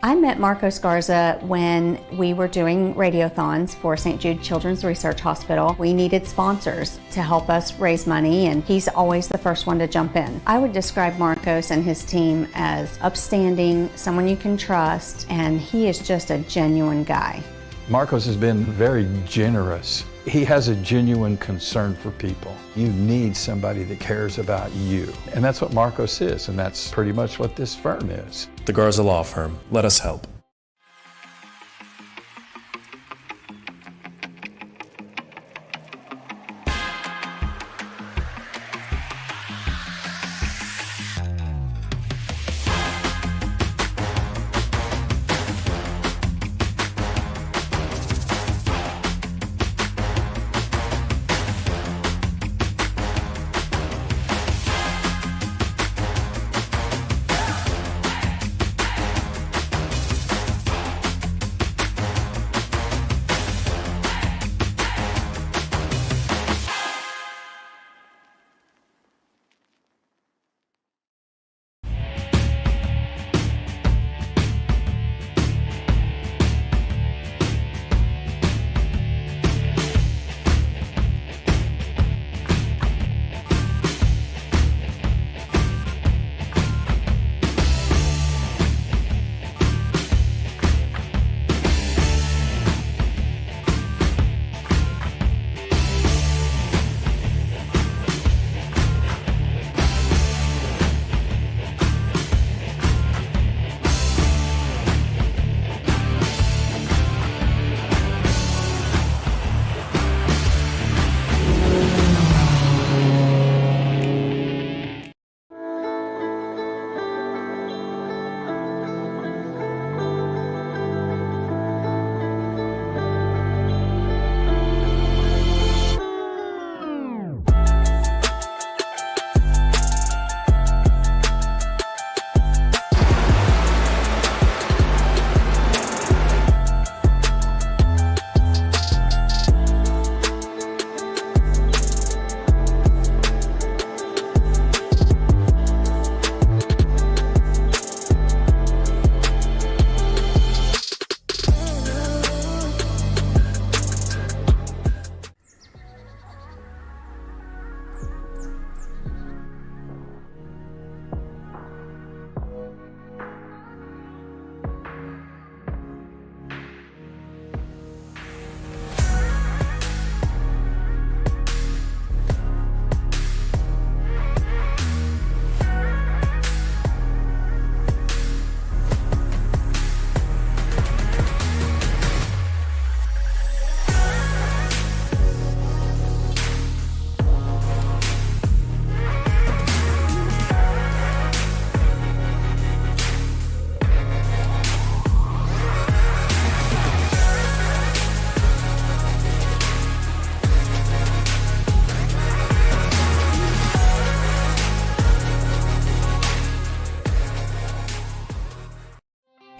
C: I met Marco Scarza when we were doing radiothons for St. Jude Children's Research Hospital. We needed sponsors to help us raise money, and he's always the first one to jump in. I would describe Marcos and his team as upstanding, someone you can trust, and he is just a genuine guy.
D: Marcos has been very generous. He has a genuine concern for people. You need somebody that cares about you. And that's what Marcos is, and that's pretty much what this firm is.
E: The Garza Law Firm. Let us help.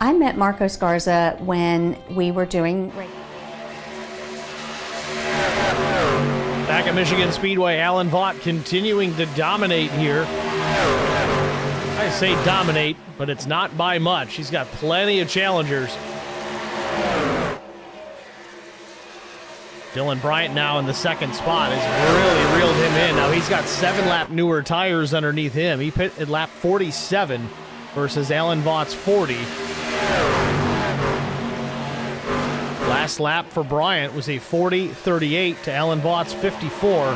C: I met Marco Scarza when we were doing
A: Back at Michigan Speedway, Alan Vaught continuing to dominate here. I say dominate, but it's not by much. He's got plenty of challengers. Dylan Bryant now in the second spot has really reeled him in. Now he's got 7-lap newer tires underneath him. He pit at lap 47 versus Alan Vaught's 40. Last lap for Bryant was a 40.38 to Alan Vaught's 54.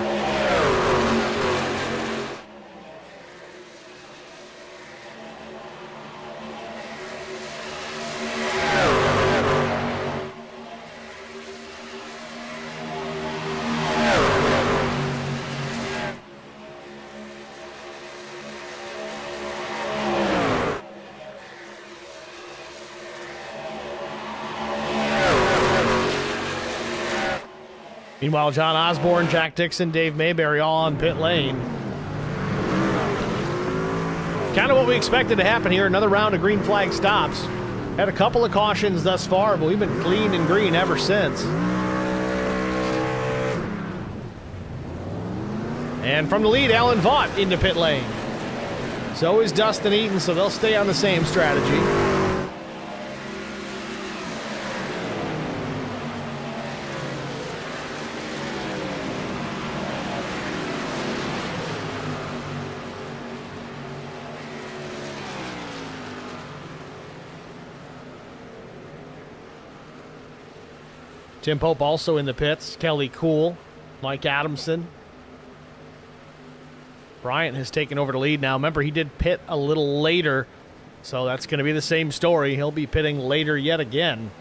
A: Meanwhile, John Osborne, Jack Dixon, Dave Mayberry all on pit lane. Kind of what we expected to happen here. Another round of green flag stops. Had a couple of cautions thus far, but we've been clean and green ever since. And from the lead, Alan Vaught into pit lane. So is Dustin Eaton, so they'll stay on the same strategy. Tim Pope also in the pits. Kelly Kuhl, Mike Adamson. Bryant has taken over the lead now. Remember, he did pit a little later, so that's going to be the same story. He'll be pitting later yet again.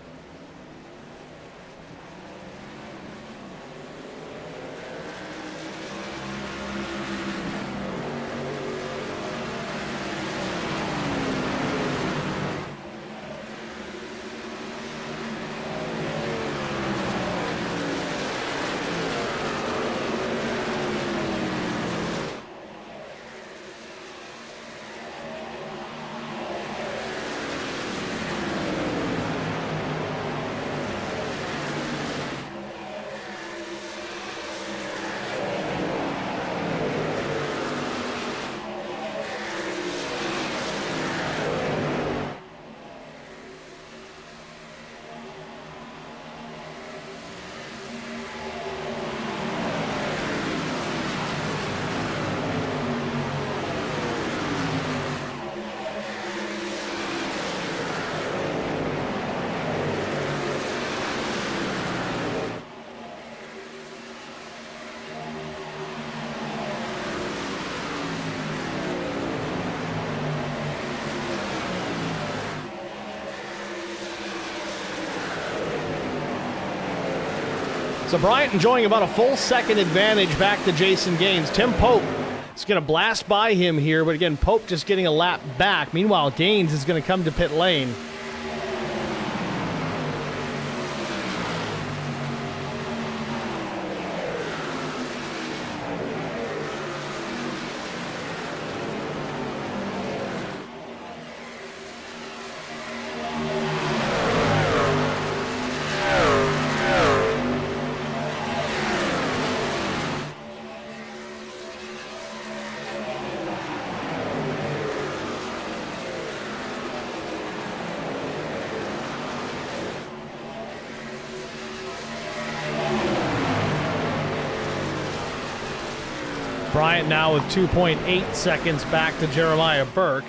A: So Bryant enjoying about a full second advantage back to Jason Gaines. Tim Pope is going to blast by him here, but again, Pope just getting a lap back. Meanwhile, Gaines is going to come to pit lane. Bryant now with 2.8 seconds back to Jeremiah Burke.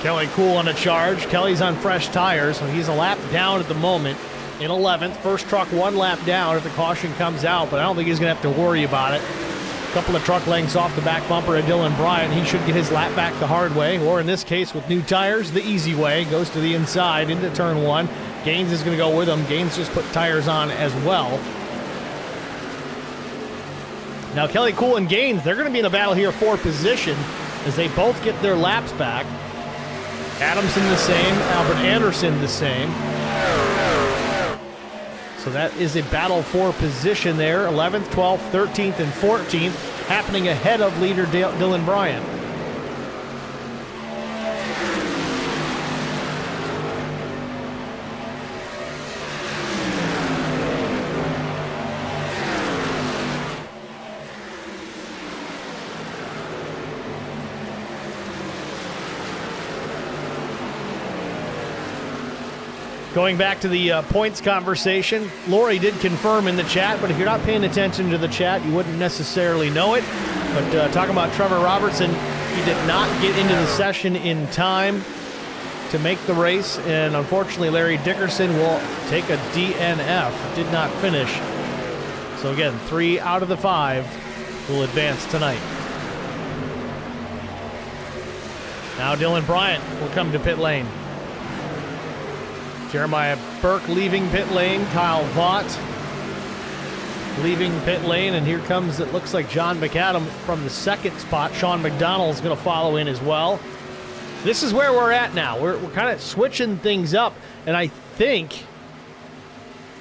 A: Kelly Kuhl on a charge. Kelly's on fresh tires, so he's a lap down at the moment in 11th. First truck one lap down if the caution comes out, but I don't think he's going to have to worry about it. A couple of truck lengths off the back bumper of Dylan Bryant. He should get his lap back the hard way, or in this case with new tires, the easy way. Goes to the inside into turn one. Gaines is going to go with him. Gaines just put tires on as well. Now Kelly Kuhl and Gaines, they're going to be in a battle here for position as they both get their laps back. Adamson the same, Albert Anderson the same. So that is a battle for position there. 11th, 12th, 13th, and 14th happening ahead of leader Dylan Bryant. Going back to the points conversation, Lori did confirm in the chat, but if you're not paying attention to the chat, you wouldn't necessarily know it. But talking about Trevor Robertson, he did not get into the session in time to make the race, and unfortunately Larry Dickerson will take a DNF, did not finish. So again, 3 out of the 5 will advance tonight. Now Dylan Bryant will come to pit lane. Jeremiah Burke leaving pit lane. Kyle Vaught leaving pit lane, and here comes, it looks like John McAdam from the second spot. Sean McDonald's going to follow in as well. This is where we're at now. We're kind of switching things up, and I think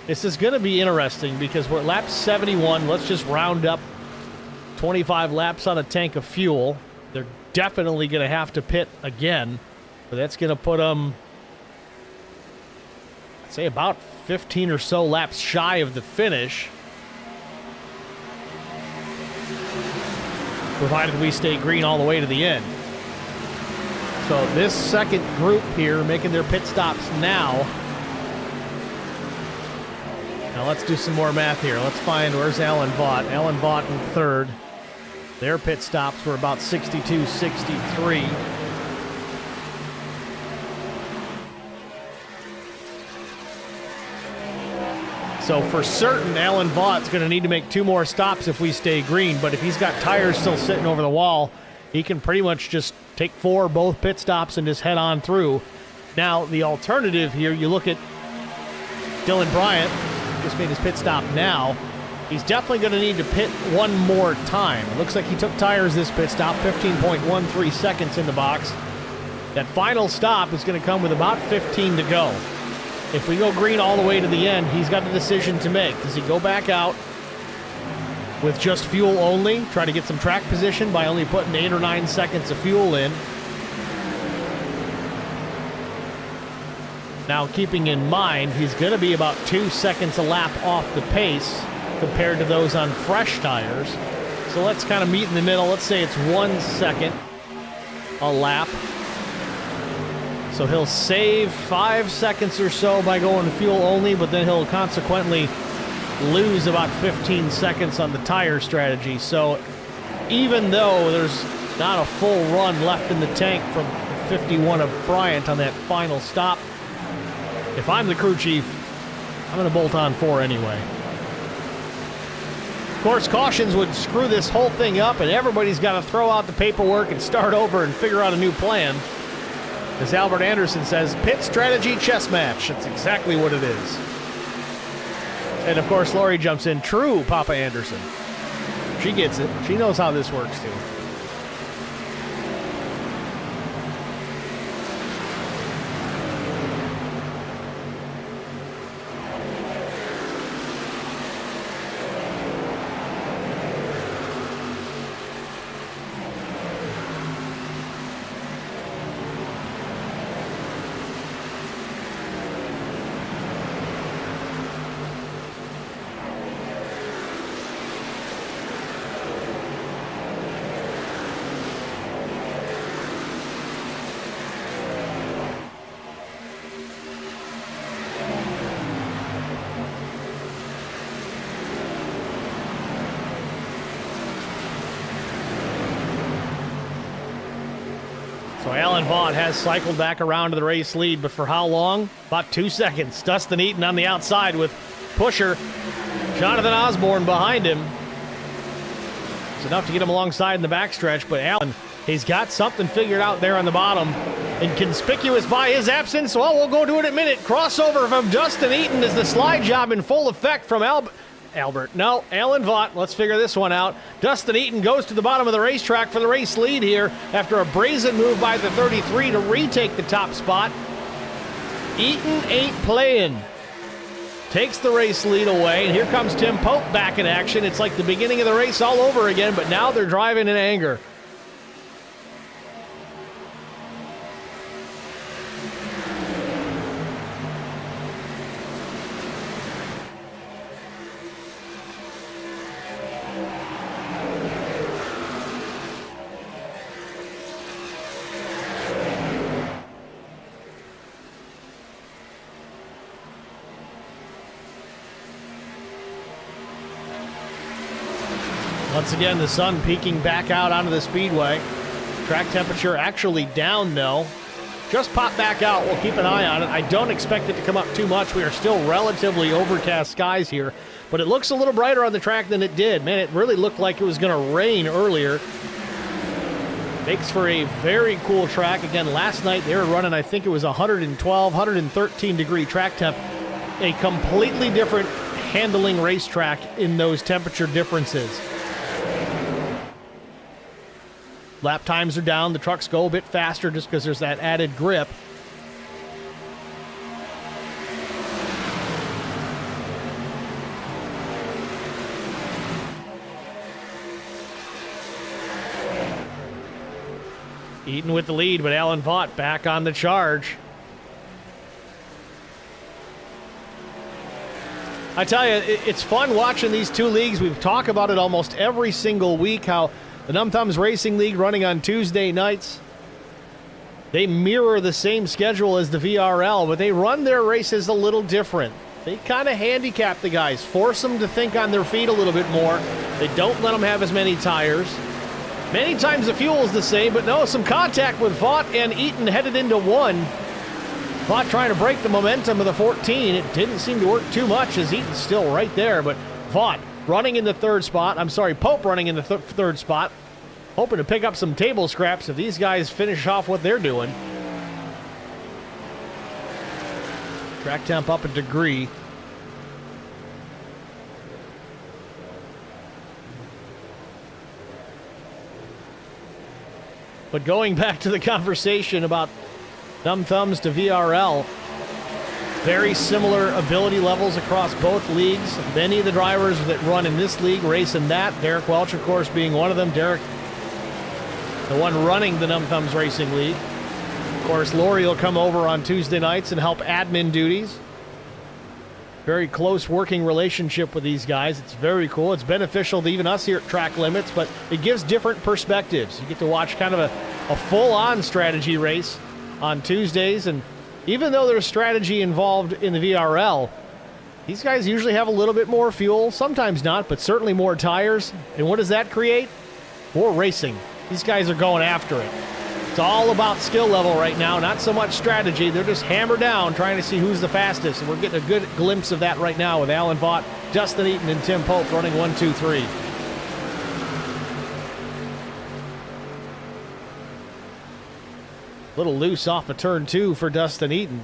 A: this is going to be interesting because we're at lap 71. Let's just round up 25 laps on a tank of fuel. They're definitely going to have to pit again, but that's going to put them, I'd say, about 15 or so laps shy of the finish, provided we stay green all the way to the end. So this second group here making their pit stops now. Now let's do some more math here. Let's find, where's Alan Vaught? Alan Vaught in third. Their pit stops were about 62, 63. So for certain, Alan Vaught's going to need to make 2 more stops if we stay green. But if he's got tires still sitting over the wall, he can pretty much just take 4 both pit stops and just head on through. Now, the alternative here, you look at Dylan Bryant, just made his pit stop now. He's definitely going to need to pit one more time. It looks like he took tires this pit stop, 15.13 seconds in the box. That final stop is going to come with about 15 to go. If we go green all the way to the end, he's got a decision to make. Does he go back out with just fuel only, try to get some track position by only putting 8 or 9 seconds of fuel in? Now, keeping in mind, he's going to be about 2 seconds a lap off the pace compared to those on fresh tires. So let's kind of meet in the middle. Let's say it's 1 second a lap. So he'll save 5 seconds or so by going fuel only, but then he'll consequently lose about 15 seconds on the tire strategy. So even though there's not a full run left in the tank from 51 of Bryant on that final stop, if I'm the crew chief, I'm going to bolt on 4 anyway. Of course, cautions would screw this whole thing up, and everybody's got to throw out the paperwork and start over and figure out a new plan. As Albert Anderson says, pit strategy chess match. That's exactly what it is. And of course, Lori jumps in. True, Papa Anderson. She gets it. She knows how this works, too. So Alan Vaught has cycled back around to the race lead, but for how long? About 2 seconds. Dustin Eaton on the outside with pusher. Jonathan Osborne behind him. It's enough to get him alongside in the backstretch, but Alan, he's got something figured out there on the bottom. And conspicuous by his absence, well, we'll go to it in a minute. Crossover from Dustin Eaton is the slide job in full effect from Alan Vaught. Let's figure this one out. Dustin Eaton goes to the bottom of the racetrack for the race lead here after a brazen move by the 33 to retake the top spot. Eaton ain't playing. Takes the race lead away, and here comes Tim Pope back in action. It's like the beginning of the race all over again, but now they're driving in anger. Once again, the sun peeking back out onto the speedway. Track temperature actually down, though. Just popped back out. We'll keep an eye on it. I don't expect it to come up too much. We are still relatively overcast skies here, but it looks a little brighter on the track than it did. Man, it really looked like it was going to rain earlier. Makes for a very cool track. Again, last night they were running, I think it was 112, 113 degree track temp. A completely different handling racetrack in those temperature differences. Lap times are down. The trucks go a bit faster just because there's that added grip. Eaton with the lead, but Alan Vaught back on the charge. I tell you, it's fun watching these two leagues. We talk about it almost every single week, how the Num Thumbs Racing League running on Tuesday nights, they mirror the same schedule as the VRL, but they run their races a little different. They kind of handicap the guys, force them to think on their feet a little bit more. They don't let them have as many tires. Many times the fuel is the same, but no, some contact with Vaught and Eaton headed into one. Vaught trying to break the momentum of the 14. It didn't seem to work too much as Eaton's still right there, but Vaught running in the third spot. Pope running in the third spot. Hoping to pick up some table scraps if these guys finish off what they're doing. Track temp up a degree. But going back to the conversation about Num Thumbs to VRL, very similar ability levels across both leagues. Many of the drivers that run in this league race in that. Derek Welch, of course, being one of them. Derek, the one running the Num Thumbs Racing League. Of course, Lori will come over on Tuesday nights and help admin duties. Very close working relationship with these guys. It's very cool. It's beneficial to even us here at Track Limits, but it gives different perspectives. You get to watch kind of a full-on strategy race on Tuesdays, and even though there's strategy involved in the VRL, these guys usually have a little bit more fuel, sometimes not, but certainly more tires. And what does that create? More racing. These guys are going after it. It's all about skill level right now, not so much strategy. They're just hammered down trying to see who's the fastest. And we're getting a good glimpse of that right now with Alan Vaught, Justin Eaton, and Tim Pope running 1, 2, 3. Little loose off of turn 2 for Dustin Eaton.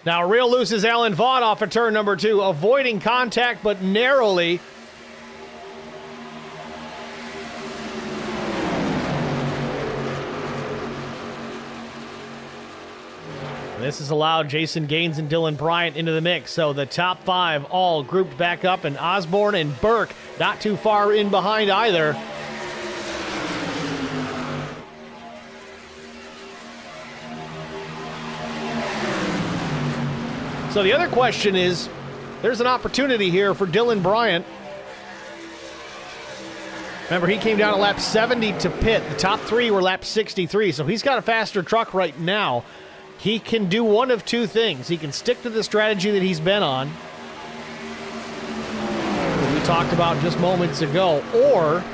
A: Now, real loose is Alan Vaught off of turn number 2, avoiding contact, but narrowly. This has allowed Jason Gaines and Dylan Bryant into the mix, so the top 5 all grouped back up, and Osborne and Burke not too far in behind either. So the other question is, there's an opportunity here for Dylan Bryant. Remember, he came down at lap 70 to pit. The top 3 were lap 63, so he's got a faster truck right now. He can do one of two things. He can stick to the strategy that he's been on, that we talked about just moments ago, or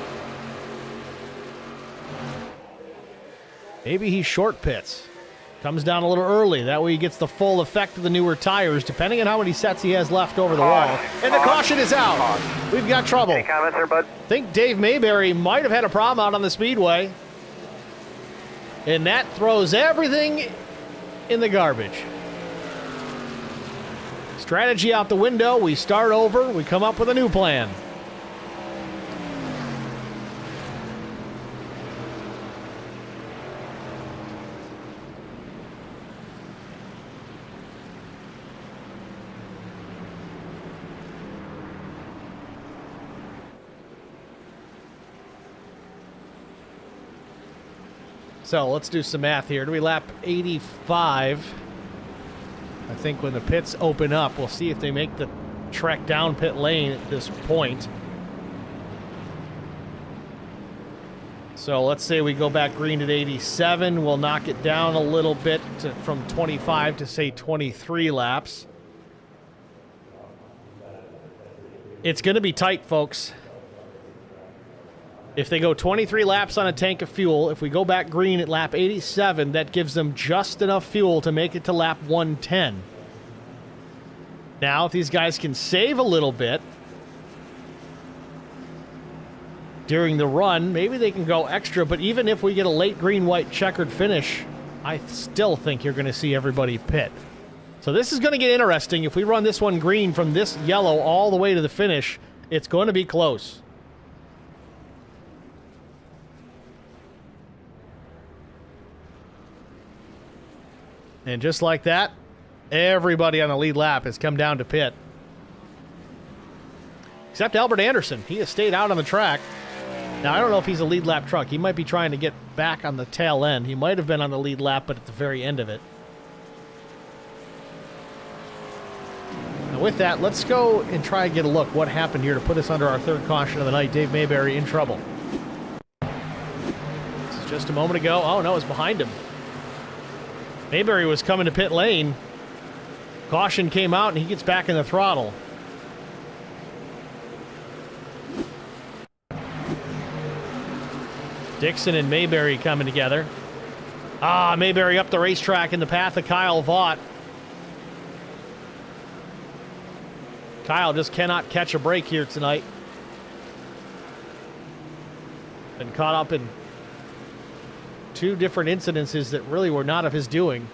A: maybe he short pits. Comes down a little early. That way he gets the full effect of the newer tires, depending on how many sets he has left over the wall. And the caution is out. We've got trouble.
B: Any comments there, bud?
A: I think Dave Mayberry might have had a problem out on the Speedway. And that throws everything in the garbage. Strategy out the window. We start over. We come up with a new plan. So let's do some math here. Do we lap 85? I think when the pits open up, we'll see if they make the trek down pit lane at this point. So let's say we go back green at 87. We'll knock it down a little bit from 25 to, say, 23 laps. It's going to be tight, folks. If they go 23 laps on a tank of fuel, if we go back green at lap 87, that gives them just enough fuel to make it to lap 110. Now, if these guys can save a little bit during the run, maybe they can go extra, but even if we get a late green-white checkered finish, I still think you're going to see everybody pit. So this is going to get interesting. If we run this one green from this yellow all the way to the finish, it's going to be close. And just like that, everybody on the lead lap has come down to pit. Except Albert Anderson. He has stayed out on the track. Now, I don't know if he's a lead lap truck. He might be trying to get back on the tail end. He might have been on the lead lap, but at the very end of it. Now, with that, let's go and try and get a look what happened here to put us under our third caution of the night. Dave Mayberry in trouble. This is just a moment ago. Oh, no, it's behind him. Mayberry was coming to pit lane. Caution came out, and he gets back in the throttle. Dixon and Mayberry coming together. Mayberry up the racetrack in the path of Kyle Vaught. Kyle just cannot catch a break here tonight. Been caught up in two different incidences that really were not of his doing.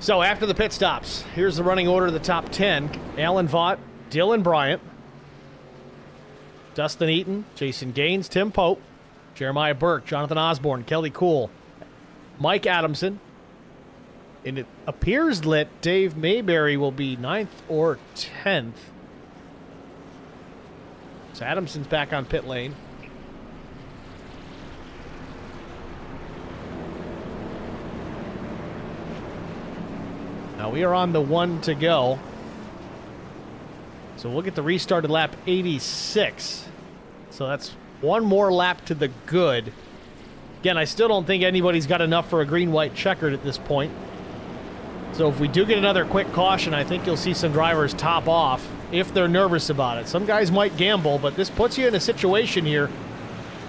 A: So after the pit stops, here's the running order of the top 10. Alan Vaught, Dylan Bryant, Dustin Eaton, Jason Gaines, Tim Pope, Jeremiah Burke, Jonathan Osborne, Kelly Kuhl, Mike Adamson. And it appears that Dave Mayberry will be 9th or 10th. So Adamson's back on pit lane. Now we are on the 1 to go. So we'll get the restarted lap 86. So that's one more lap to the good. Again, I still don't think anybody's got enough for a green-white checkered at this point. So if we do get another quick caution, I think you'll see some drivers top off if they're nervous about it. Some guys might gamble, but this puts you in a situation here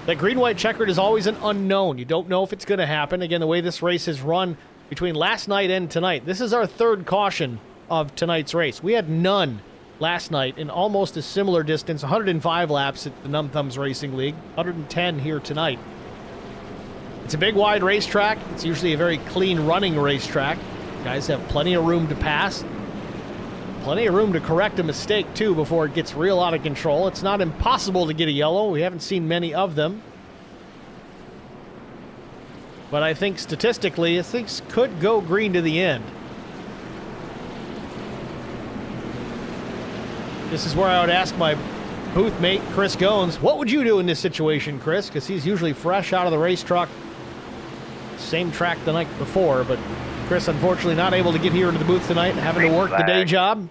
A: that green-white checkered is always an unknown. You don't know if it's going to happen. Again, the way this race is run between last night and tonight, this is our third caution of tonight's race. We had none last night in almost a similar distance, 105 laps at the Num Thumbs Racing League, 110 here tonight. It's a big, wide racetrack. It's usually a very clean running racetrack. Guys have plenty of room to pass. Plenty of room to correct a mistake, too, before it gets real out of control. It's not impossible to get a yellow. We haven't seen many of them. But I think statistically, things could go green to the end. This is where I would ask my booth mate, Chris Goins, what would you do in this situation, Chris? Because he's usually fresh out of the race truck. Same track the night before, but Chris, unfortunately, not able to get here into the booth tonight, having to work the day job.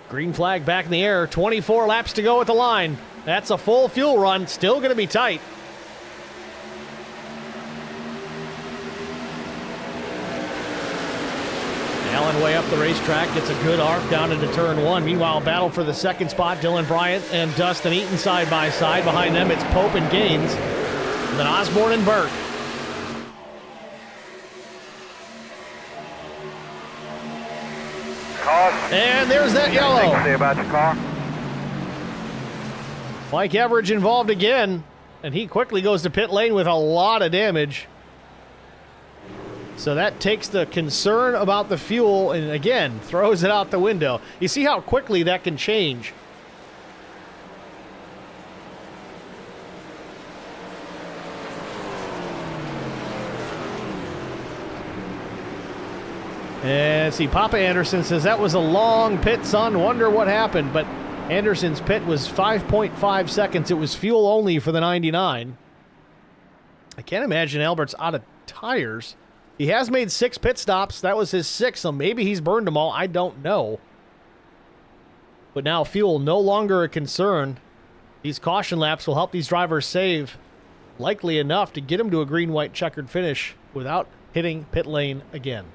A: Green flag back in the air. 24 laps to go at the line. That's a full fuel run. Still going to be tight. Allen way up the racetrack, gets a good arc down into turn 1. Meanwhile, battle for the second spot. Dylan Bryant and Dustin Eaton side by side. Behind them, it's Pope and Gaines. And then Osborne and Burke. And there's that yellow.
B: Say about the car.
A: Mike Everidge involved again, and he quickly goes to pit lane with a lot of damage. So that takes the concern about the fuel and, again, throws it out the window. You see how quickly that can change. And see, Papa Anderson says that was a long pit, son. Wonder what happened. But Anderson's pit was 5.5 seconds. It was fuel only for the 99. I can't imagine Albert's out of tires. He has made 6 pit stops. That was his 6th, so maybe he's burned them all. I don't know. But now fuel no longer a concern. These caution laps will help these drivers save likely enough to get them to a green-white checkered finish without hitting pit lane again.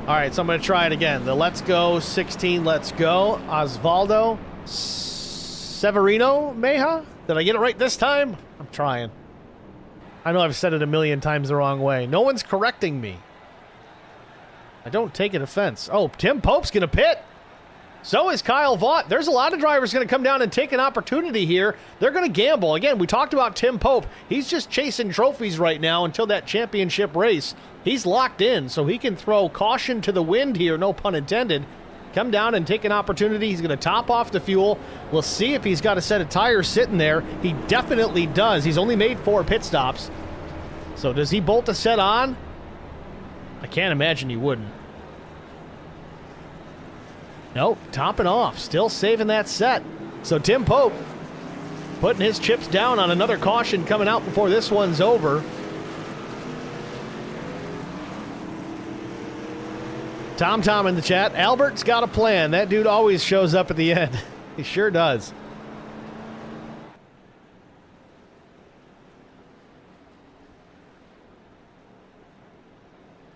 A: All right, so I'm going to try it again. The Let's Go 16, Let's Go. Osvaldo Severino Meja? Did I get it right this time? I'm trying. I know I've said it a million times the wrong way. No one's correcting me. I don't take an offense. Oh, Tim Pope's going to pit. So is Kyle Vaught. There's a lot of drivers going to come down and take an opportunity here. They're going to gamble. Again, we talked about Tim Pope. He's just chasing trophies right now until that championship race. He's locked in, so he can throw caution to the wind here, no pun intended. Come down and take an opportunity. He's going to top off the fuel. We'll see if he's got a set of tires sitting there. He definitely does. He's only made 4 pit stops. So does he bolt a set on? I can't imagine he wouldn't. Nope, topping off. Still saving that set. So Tim Pope putting his chips down on another caution coming out before this one's over. Tom in the chat. Albert's got a plan. That dude always shows up at the end. He sure does.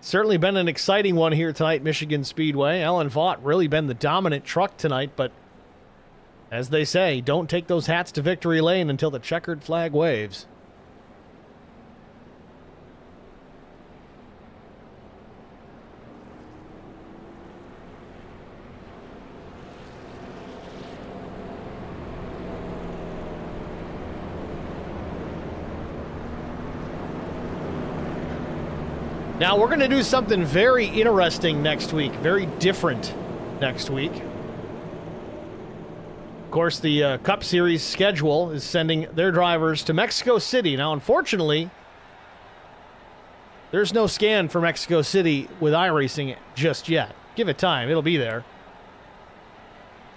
A: Certainly been an exciting one here tonight, Michigan Speedway. Alan Vaught really been the dominant truck tonight, but as they say, don't take those hats to victory lane until the checkered flag waves. Now, we're going to do something very interesting next week, very different next week. Of course, the Cup Series schedule is sending their drivers to Mexico City. Now, unfortunately, there's no scan for Mexico City with iRacing just yet. Give it time. It'll be there.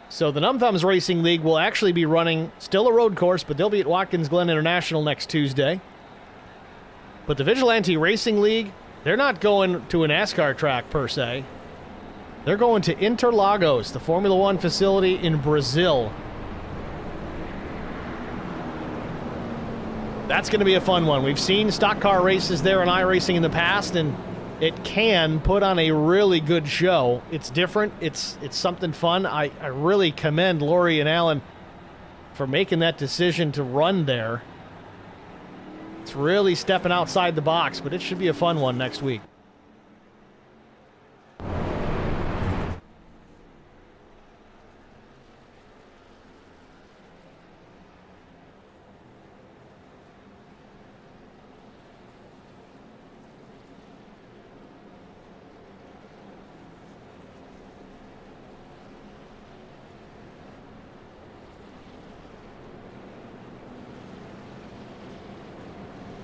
A: So the Numb Thumbs Racing League will actually be running still a road course, but they'll be at Watkins Glen International next Tuesday. But the Vigilante Racing League, they're not going to a NASCAR track, per se. They're going to Interlagos, the Formula One facility in Brazil. That's going to be a fun one. We've seen stock car races there in iRacing in the past, and it can put on a really good show. It's different. It's something fun. I really commend Lori and Alan for making that decision to run there. It's really stepping outside the box, but it should be a fun one next week.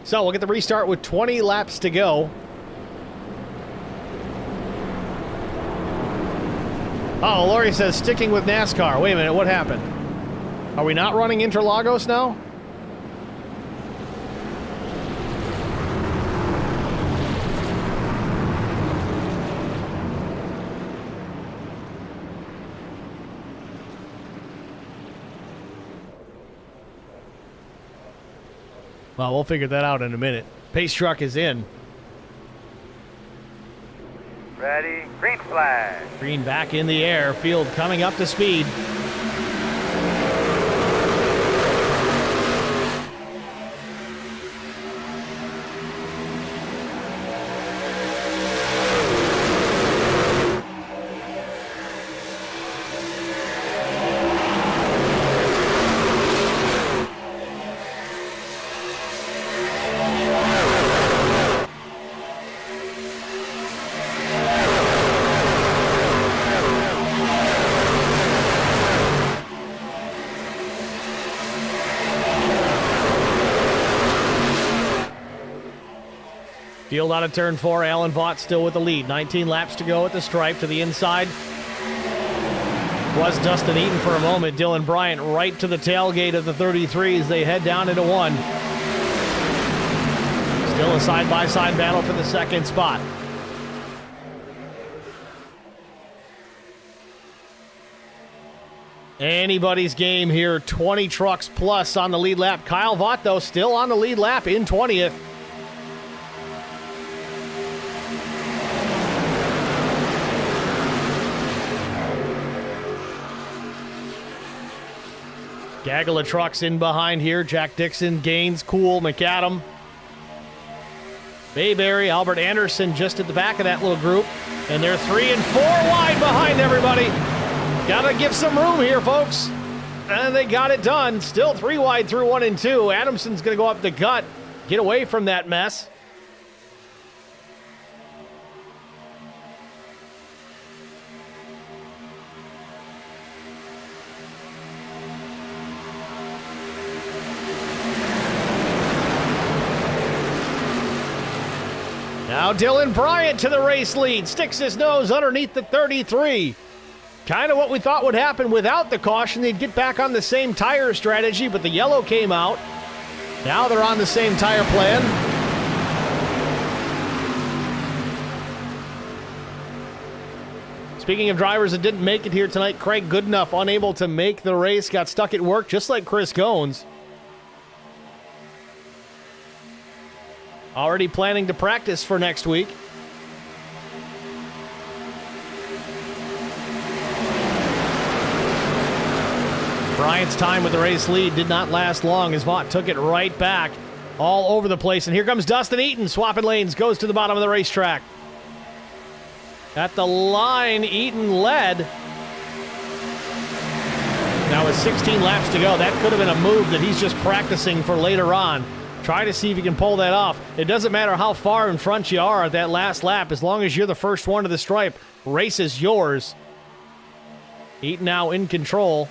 A: So we'll get the restart with 20 laps to go. Oh, Lori says sticking with NASCAR. Wait a minute, what happened? Are we not running Interlagos now? Well, we'll figure that out in a minute. Pace truck is in.
B: Ready, green flag.
A: Green back in the air. Field coming up to speed. Field out of turn 4. Alan Vaught still with the lead. 19 laps to go at the stripe. To the inside was Dustin Eaton for a moment. Dylan Bryant right to the tailgate of the 33 as they head down into 1. Still a side-by-side battle for the second spot. Anybody's game here. 20 trucks plus on the lead lap. Kyle Vaught, though, still on the lead lap in 20th. Gaggle of trucks in behind here. Jack Dixon, Gaines, Cool, McAdam, Bayberry, Albert Anderson just at the back of that little group. And they're 3 and 4 wide behind everybody. Gotta give some room here, folks. And they got it done. Still 3 wide through 1 and 2. Adamson's gonna go up the gut, get away from that mess. Now Dylan Bryant to the race lead, sticks his nose underneath the 33. Kind of what we thought would happen without the caution. They'd get back on the same tire strategy, but the yellow came out. Now they're on the same tire plan. Speaking of drivers that didn't make it here tonight, Craig Goodenough unable to make the race, got stuck at work just like Chris Goins. Already planning to practice for next week. Bryant's time with the race lead did not last long as Vaught took it right back all over the place. And here comes Dustin Eaton, swapping lanes, goes to the bottom of the racetrack. At the line, Eaton led. Now with 16 laps to go, that could have been a move that he's just practicing for later on. Try to see if you can pull that off. It doesn't matter how far in front you are at that last lap. As long as you're the first one to the stripe, race is yours. Eaton now in control.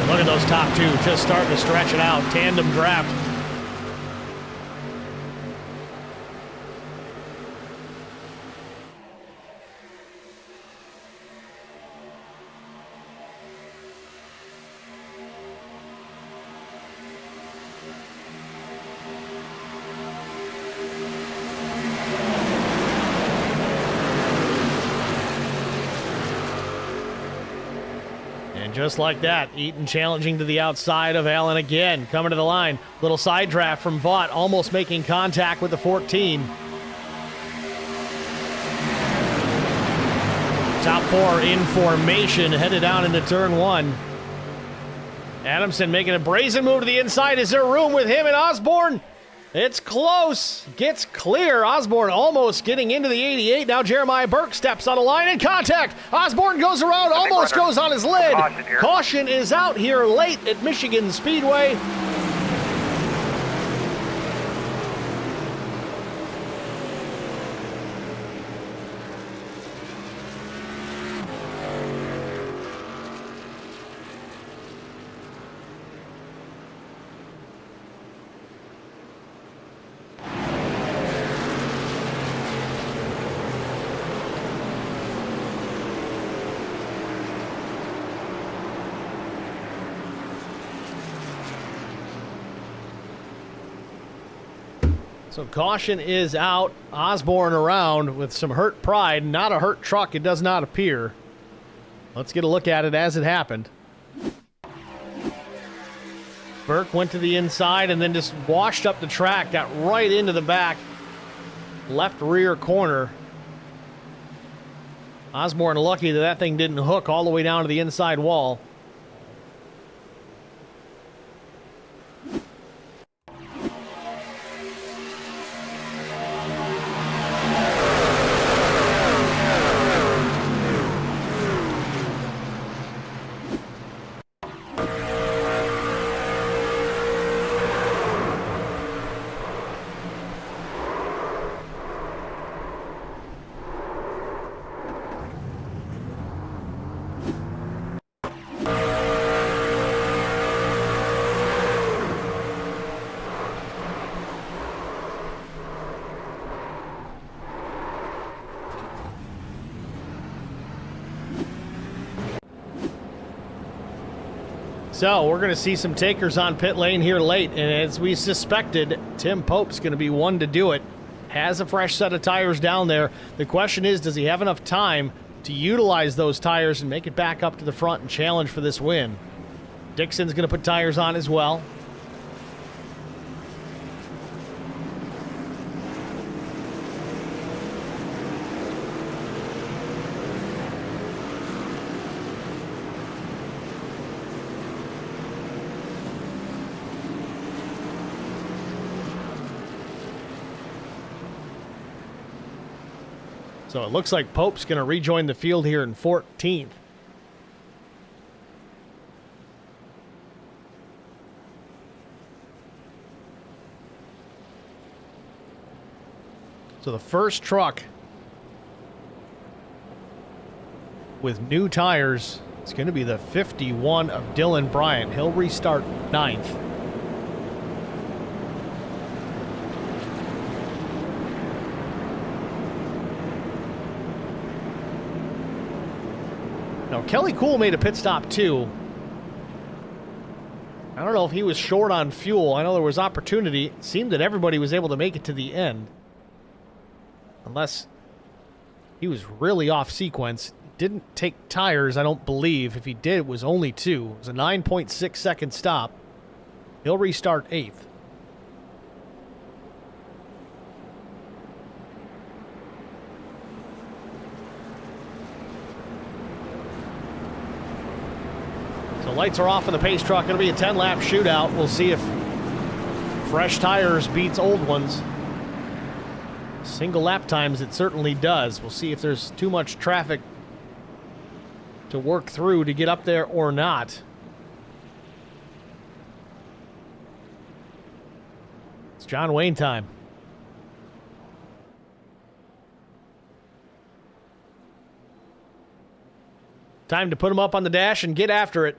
A: Look at those top two just starting to stretch it out. Tandem draft. Just like that, Eaton challenging to the outside of Allen again. Coming to the line. Little side draft from Vaught, almost making contact with the 14. Top 4 in formation, headed down into turn 1. Adamson making a brazen move to the inside. Is there room with him and Osborne? It's close. Gets clear. Osborne almost getting into the 88. Now Jeremiah Burke steps on the line in contact. Osborne goes around, almost goes on his lid. Caution is out here late at Michigan Speedway. So caution is out. Osborne around with some hurt pride. Not a hurt truck, it does not appear. Let's get a look at it as it happened. Burke went to the inside and then just washed up the track. Got right into the back left rear corner. Osborne lucky that that thing didn't hook all the way down to the inside wall. So we're going to see some takers on pit lane here late, and as we suspected, Tim Pope's going to be one to do it. Has a fresh set of tires down there. The question is, does he have enough time to utilize those tires and make it back up to the front and challenge for this win? Dixon's going to put tires on as well. So it looks like Pope's going to rejoin the field here in 14th. So the first truck with new tires is going to be the 51 of Dylan Bryant. He'll restart 9th. Now, Kelly Cool made a pit stop too. I don't know if he was short on fuel. I know there was opportunity. It seemed that everybody was able to make it to the end. Unless he was really off sequence. Didn't take tires, I don't believe. If he did, it was only 2. It was a 9.6 second stop. He'll restart 8th. So lights are off on the pace truck. It'll be a 10-lap shootout. We'll see if fresh tires beats old ones. Single lap times, it certainly does. We'll see if there's too much traffic to work through to get up there or not. It's John Wayne time. Time to put him up on the dash and get after it.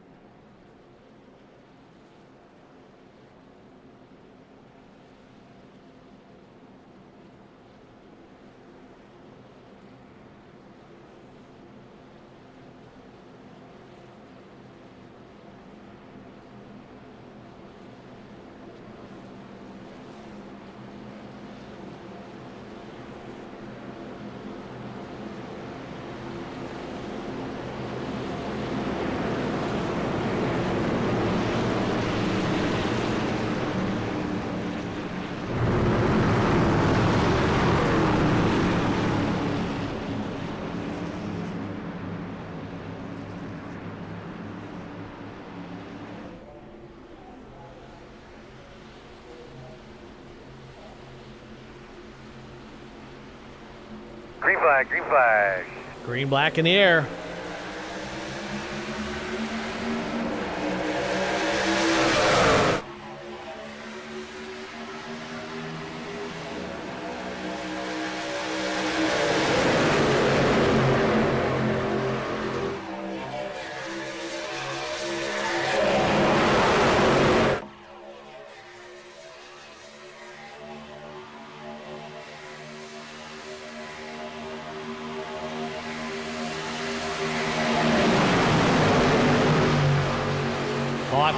B: Green flag, green flag.
A: Green, black in the air.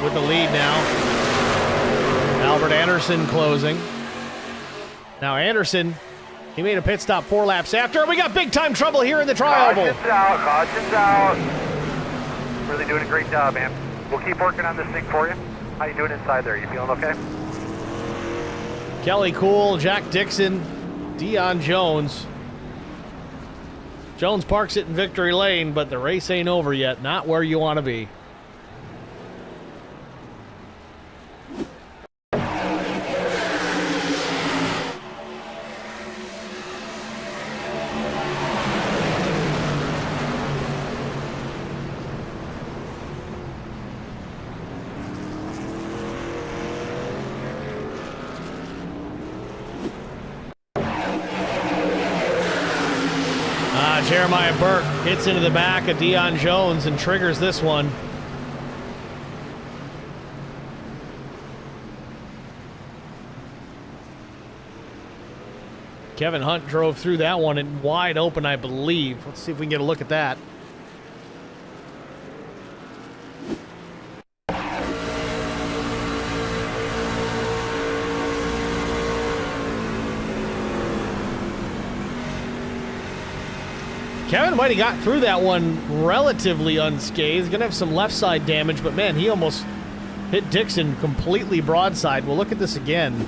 A: With the lead now. Albert Anderson closing. Now Anderson, he made a pit stop 4 laps after. We got big time trouble here in the tri-oval.
B: Caution's out. Really doing a great job, man. We'll keep working on this thing for you. How you doing inside there? You feeling okay?
A: Kelly Cool, Jack Dixon, Dion Jones. Jones parks it in victory lane, but the race ain't over yet. Not where you want to be. Jeremiah Burke hits into the back of Dion Jones and triggers this one. Kevin Hunt drove through that one and wide open, I believe. Let's see if we can get a look at that. Kevin might have got through that one relatively unscathed. He's going to have some left side damage, but man, he almost hit Dixon completely broadside. We'll look at this again.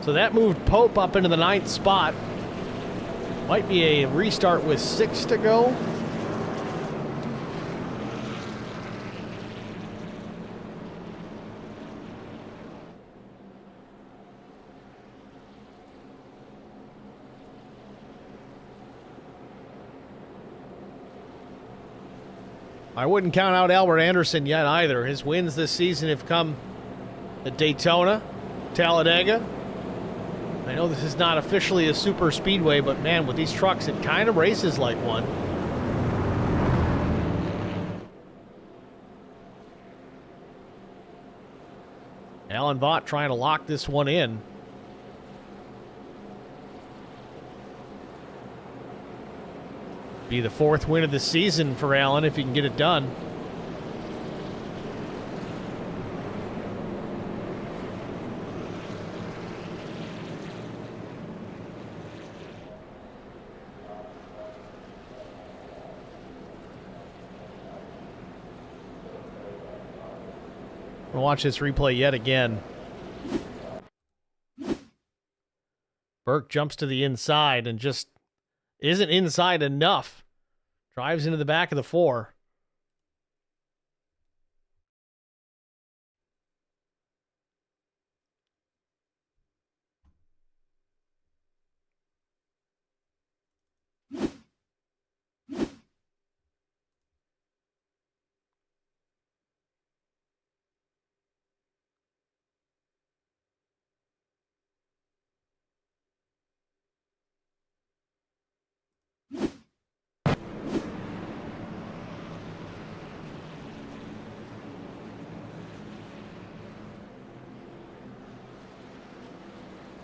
A: So that moved Pope up into the 9th spot. Might be a restart with 6 to go. I wouldn't count out Albert Anderson yet either. His wins this season have come at Daytona, Talladega. I know this is not officially a super speedway, but man, with these trucks, it kind of races like one. Alan Vaught trying to lock this one in. Be the 4th win of the season for Alan if he can get it done. We'll watch this replay yet again. Burke jumps to the inside and just isn't inside enough. Drives into the back of the 4.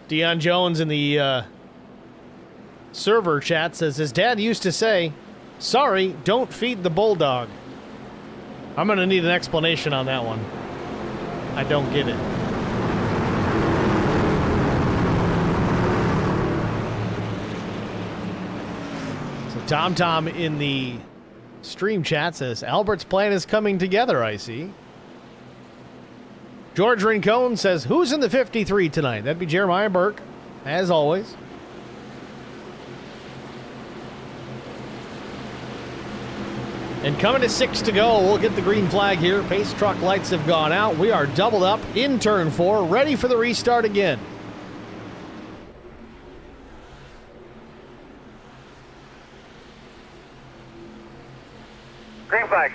A: Deion Jones in the server chat says his dad used to say, "Sorry, don't feed the bulldog." I'm going to need an explanation on that one. I don't get it. So Tom in the stream chat says, Albert's plan is coming together, I see. George Rincon says, who's in the 53 tonight? That'd be Jeremiah Burke, as always. And coming to 6 to go, we'll get the green flag here. Pace truck lights have gone out. We are doubled up in turn 4, ready for the restart again.
B: Green flag.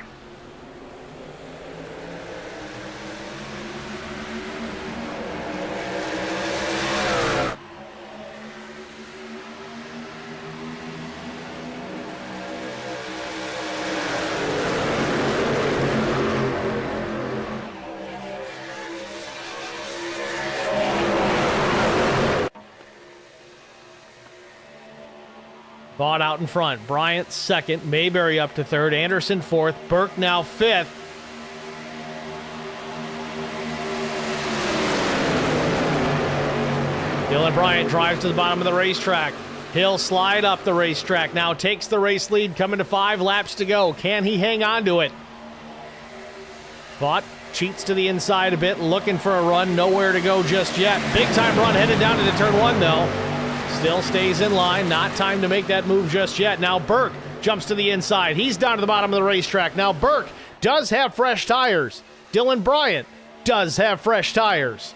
A: Vaught out in front. Bryant second. Mayberry up to third. Anderson fourth. Burke now fifth. Dylan Bryant drives to the bottom of the racetrack. He'll slide up the racetrack. Now takes the race lead. Coming to 5 laps to go. Can he hang on to it? Vaught cheats to the inside a bit. Looking for a run. Nowhere to go just yet. Big time run headed down into turn 1 though. Still stays in line. Not time to make that move just yet. Now Burke jumps to the inside. He's down to the bottom of the racetrack. Now Burke does have fresh tires. Dylan Bryant does have fresh tires.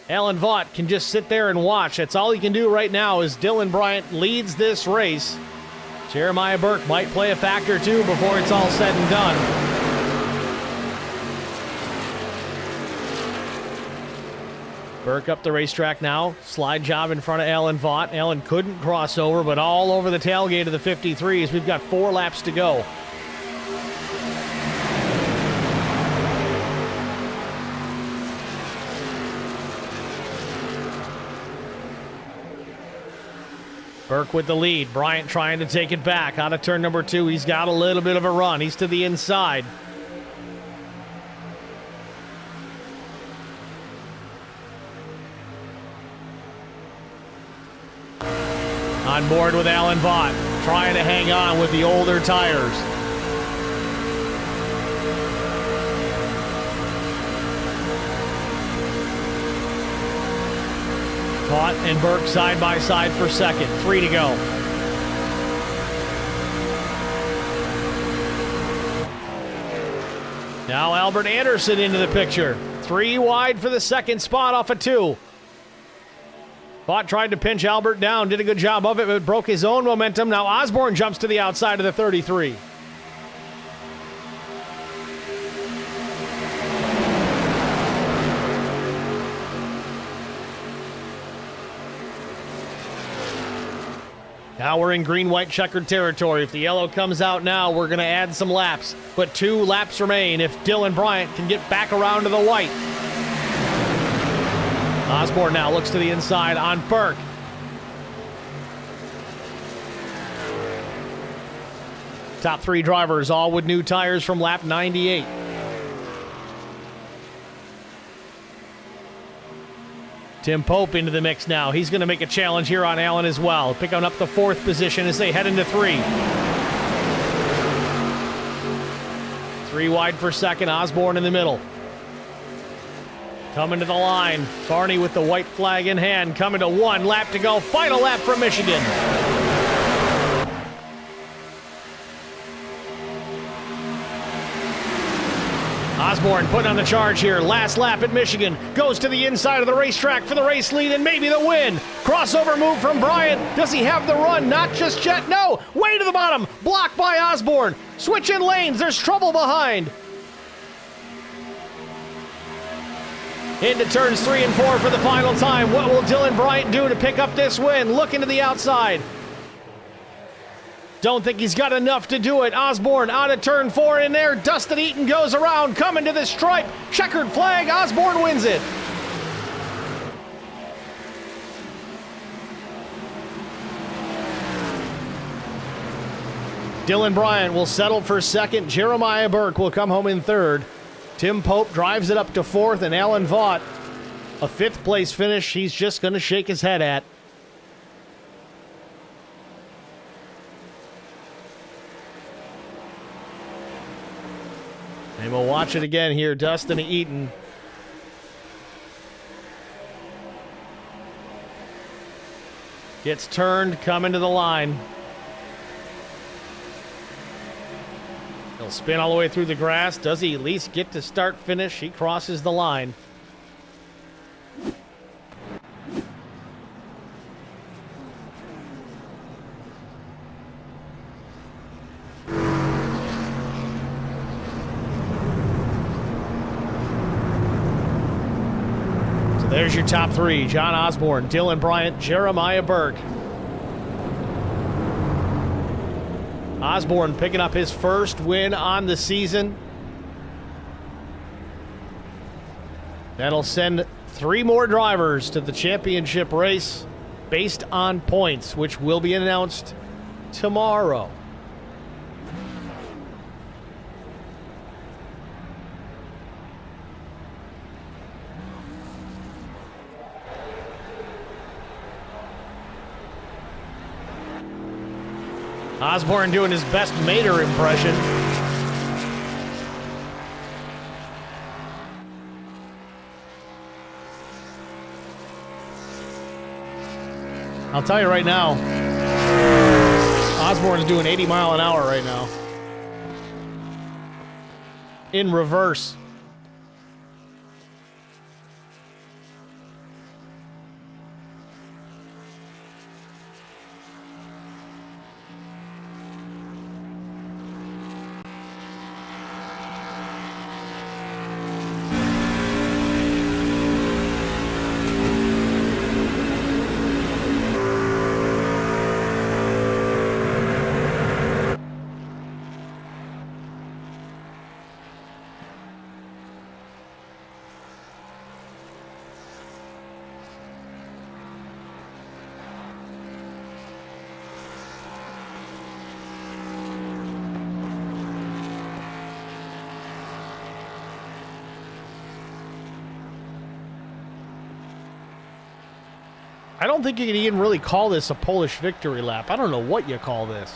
A: Alan Vaught can just sit there and watch. That's all he can do right now as Dylan Bryant leads this race. Jeremiah Burke might play a factor too before it's all said and done. Burke up the racetrack now. Slide job in front of Alan Vaught. Alan couldn't cross over, but all over the tailgate of the 53s. We've got 4 laps to go. Burke with the lead. Bryant trying to take it back. Out of turn number 2, he's got a little bit of a run. He's to the inside. On board with Alan Vaught, trying to hang on with the older tires. Vaught and Burke side by side for second. 3 to go. Now Albert Anderson into the picture. 3 wide for the second spot off of 2. Vaught tried to pinch Albert down, did a good job of it, but broke his own momentum. Now Osborne jumps to the outside of the 33. Now we're in green-white checkered territory. If the yellow comes out now, we're going to add some laps. But 2 laps remain if Dylan Bryant can get back around to the white. Osborne now looks to the inside on Burke. Top 3 drivers, all with new tires from lap 98. Tim Pope into the mix now. He's going to make a challenge here on Allen as well. Picking up the 4th position as they head into 3. 3 wide for second, Osborne in the middle. Coming to the line. Barney with the white flag in hand. Coming to 1 lap to go. Final lap from Michigan. Osborne putting on the charge here. Last lap at Michigan. Goes to the inside of the racetrack for the race lead and maybe the win. Crossover move from Bryant. Does he have the run? Not just yet. No. Way to the bottom. Blocked by Osborne. Switch in lanes. There's trouble behind. Into turns 3 and 4 for the final time. What will Dylan Bryant do to pick up this win? Looking to the outside. Don't think he's got enough to do it. Osborne out of turn 4 in there. Dustin Eaton goes around, coming to the stripe. Checkered flag. Osborne wins it. Dylan Bryant will settle for second. Jeremiah Burke will come home in third. Tim Pope drives it up to 4th, and Alan Vaught, a 5th place finish he's just going to shake his head at. And we'll watch it again here. Dustin Eaton. Gets turned, coming to the line. He'll spin all the way through the grass. Does he at least get to start finish? He crosses the line. So there's your top 3. John Osborne, Dylan Bryant, Jeremiah Burke. Osborne picking up his first win on the season. That'll send 3 more drivers to the championship race based on points, which will be announced tomorrow. Osborne doing his best Mater impression. I'll tell you right now, Osborne's doing 80 mile an hour right now. In reverse. I don't think you can even really call this a Polish victory lap. I don't know what you call this.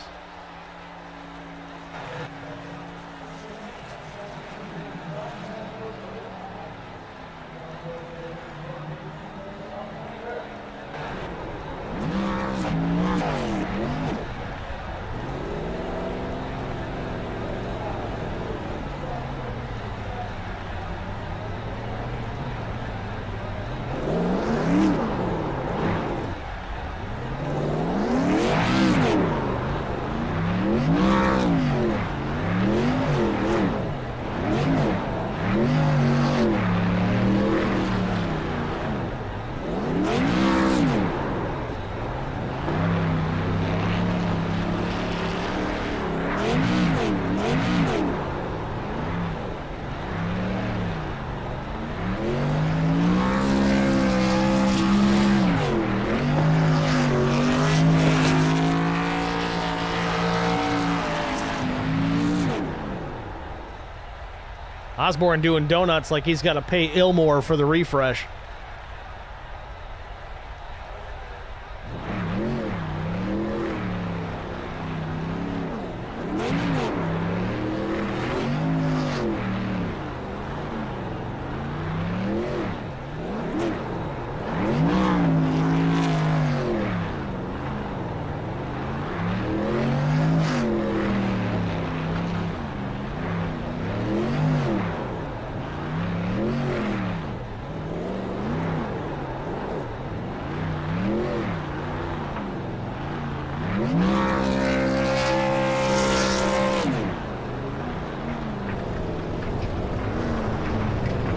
A: Osborne doing donuts like he's got to pay Ilmore for the refresh.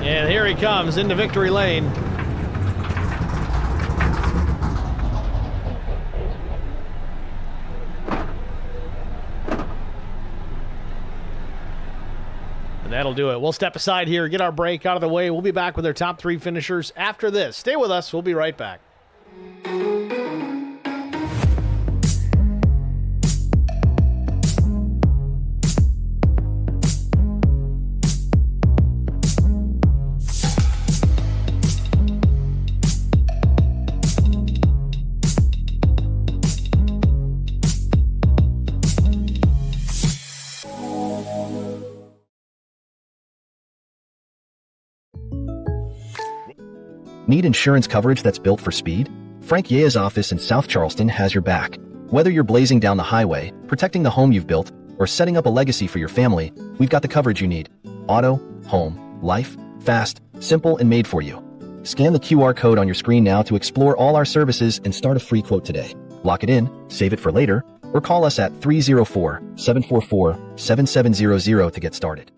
A: And here he comes into victory lane. And that'll do it. We'll step aside here, get our break out of the way. We'll be back with our top 3 finishers after this. Stay with us. We'll be right back.
F: Need insurance coverage that's built for speed? Frank Yea's office in South Charleston has your back. Whether you're blazing down the highway, protecting the home you've built, or setting up a legacy for your family, we've got the coverage you need. Auto, home, life, fast, simple, and made for you. Scan the QR code on your screen now to explore all our services and start a free quote today. Lock it in, save it for later, or call us at 304-744-7700 to get started.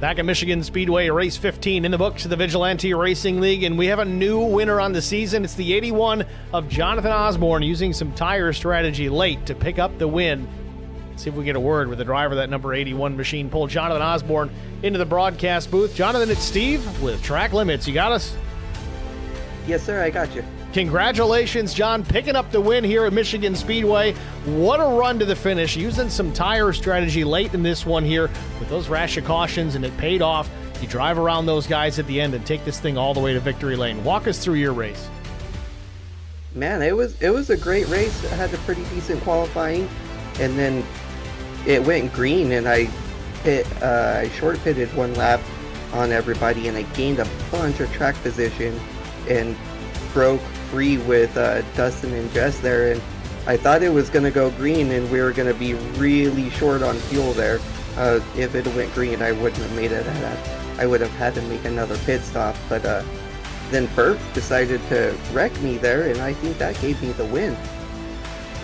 A: Back at Michigan Speedway, race 15 in the books of the Vigilante Racing League, and we have a new winner on the season. It's the 81 of Jonathan Osborne, using some tire strategy late to pick up the win. Let's see if we get a word with the driver of that number 81 machine. Pull Jonathan Osborne into the broadcast booth. Jonathan, it's Steve with Track Limits. You got us?
G: Yes, sir, I got you.
A: Congratulations, John, picking up the win here at Michigan Speedway. What a run to the finish, using some tire strategy late in this one here with those rash of cautions, and it paid off. You drive around those guys at the end and take this thing all the way to victory lane. Walk us through your race.
G: Man, it was a great race. I had a pretty decent qualifying, and then it went green, and I short pitted one lap on everybody, and I gained a bunch of track position and broke free with Dustin and Jess there, and I thought it was going to go green and we were going to be really short on fuel there. If it went green, I wouldn't have made it. I would have had to make another pit stop, but then Burke decided to wreck me there, and I think that gave me the win.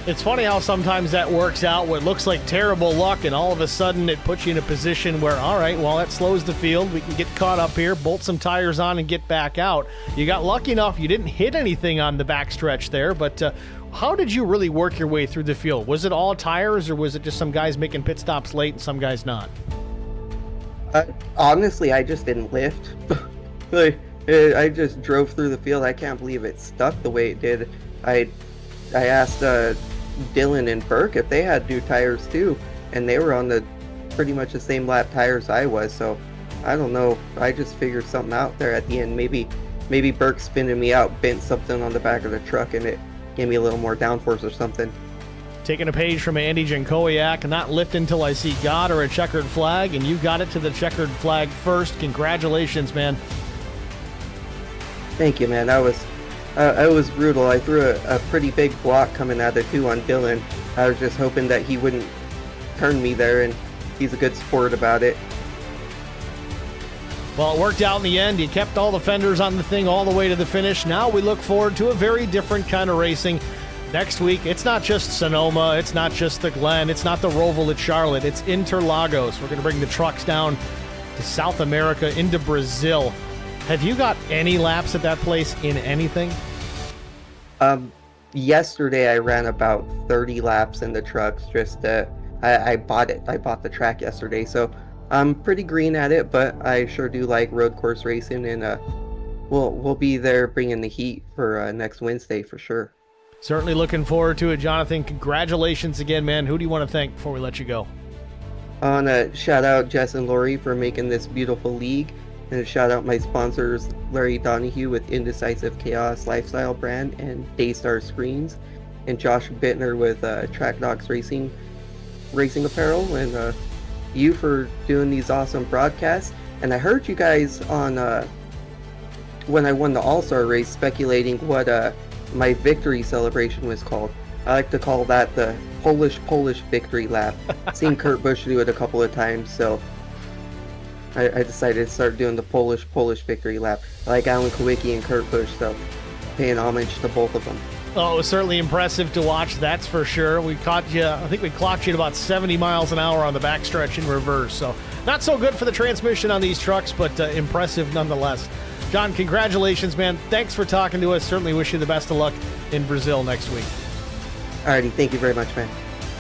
A: It's funny how sometimes that works out, what looks like terrible luck, and all of a sudden it puts you in a position where, all right, well, that slows the field. We can get caught up here, bolt some tires on, and get back out. You got lucky enough you didn't hit anything on the backstretch there, but how did you really work your way through the field? Was it all tires, or was it just some guys making pit stops late and some guys not?
G: Honestly, I just didn't lift. I just drove through the field. I can't believe it stuck the way it did. I asked Dylan and Burke if they had new tires too, and they were on the pretty much the same lap tires I was, so I don't know. I just figured something out there at the end. Maybe Burke spinning me out bent something on the back of the truck, and it gave me a little more downforce or something.
A: Taking a page from Andy Jankowiak, not lift until I see God or a checkered flag, and you got it to the checkered flag first. Congratulations, man.
G: Thank you, man. That was brutal. I threw a pretty big block coming out of 2 on Dylan. I was just hoping that he wouldn't turn me there, and he's a good sport about it.
A: Well, it worked out in the end. You kept all the fenders on the thing all the way to the finish. Now we look forward to a very different kind of racing. Next week, it's not just Sonoma, it's not just the Glen, it's not the Roval at Charlotte, it's Interlagos. We're going to bring the trucks down to South America, into Brazil. Have you got any laps at that place in anything?
G: Yesterday I ran about 30 laps in the trucks. I bought it. I bought the track yesterday, so I'm pretty green at it, but I sure do like road course racing, and we'll be there bringing the heat for next Wednesday for sure.
A: Certainly looking forward to it, Jonathan. Congratulations again, man. Who do you want to thank before we let you go?
G: I want to shout out Jess and Lori for making this beautiful league, and shout out my sponsors, Larry Donahue with Indecisive Chaos Lifestyle brand and Daystar Screens, and Josh Bittner with Track Dogs Racing Apparel, and you for doing these awesome broadcasts. And I heard you guys on when I won the All-Star race speculating what my victory celebration was called. I like to call that the Polish victory lap. Seen Kurt Busch do it a couple of times, so I decided to start doing the Polish victory lap. I like Alan Kowicki and Kurt Busch, so paying homage to both of them.
A: Oh, it was certainly impressive to watch, that's for sure. We caught you, I think we clocked you at about 70 miles an hour on the backstretch in reverse, so not so good for the transmission on these trucks, but impressive nonetheless. John, congratulations, man. Thanks for talking to us. Certainly wish you the best of luck in Brazil next week.
G: Alrighty, thank you very much, man.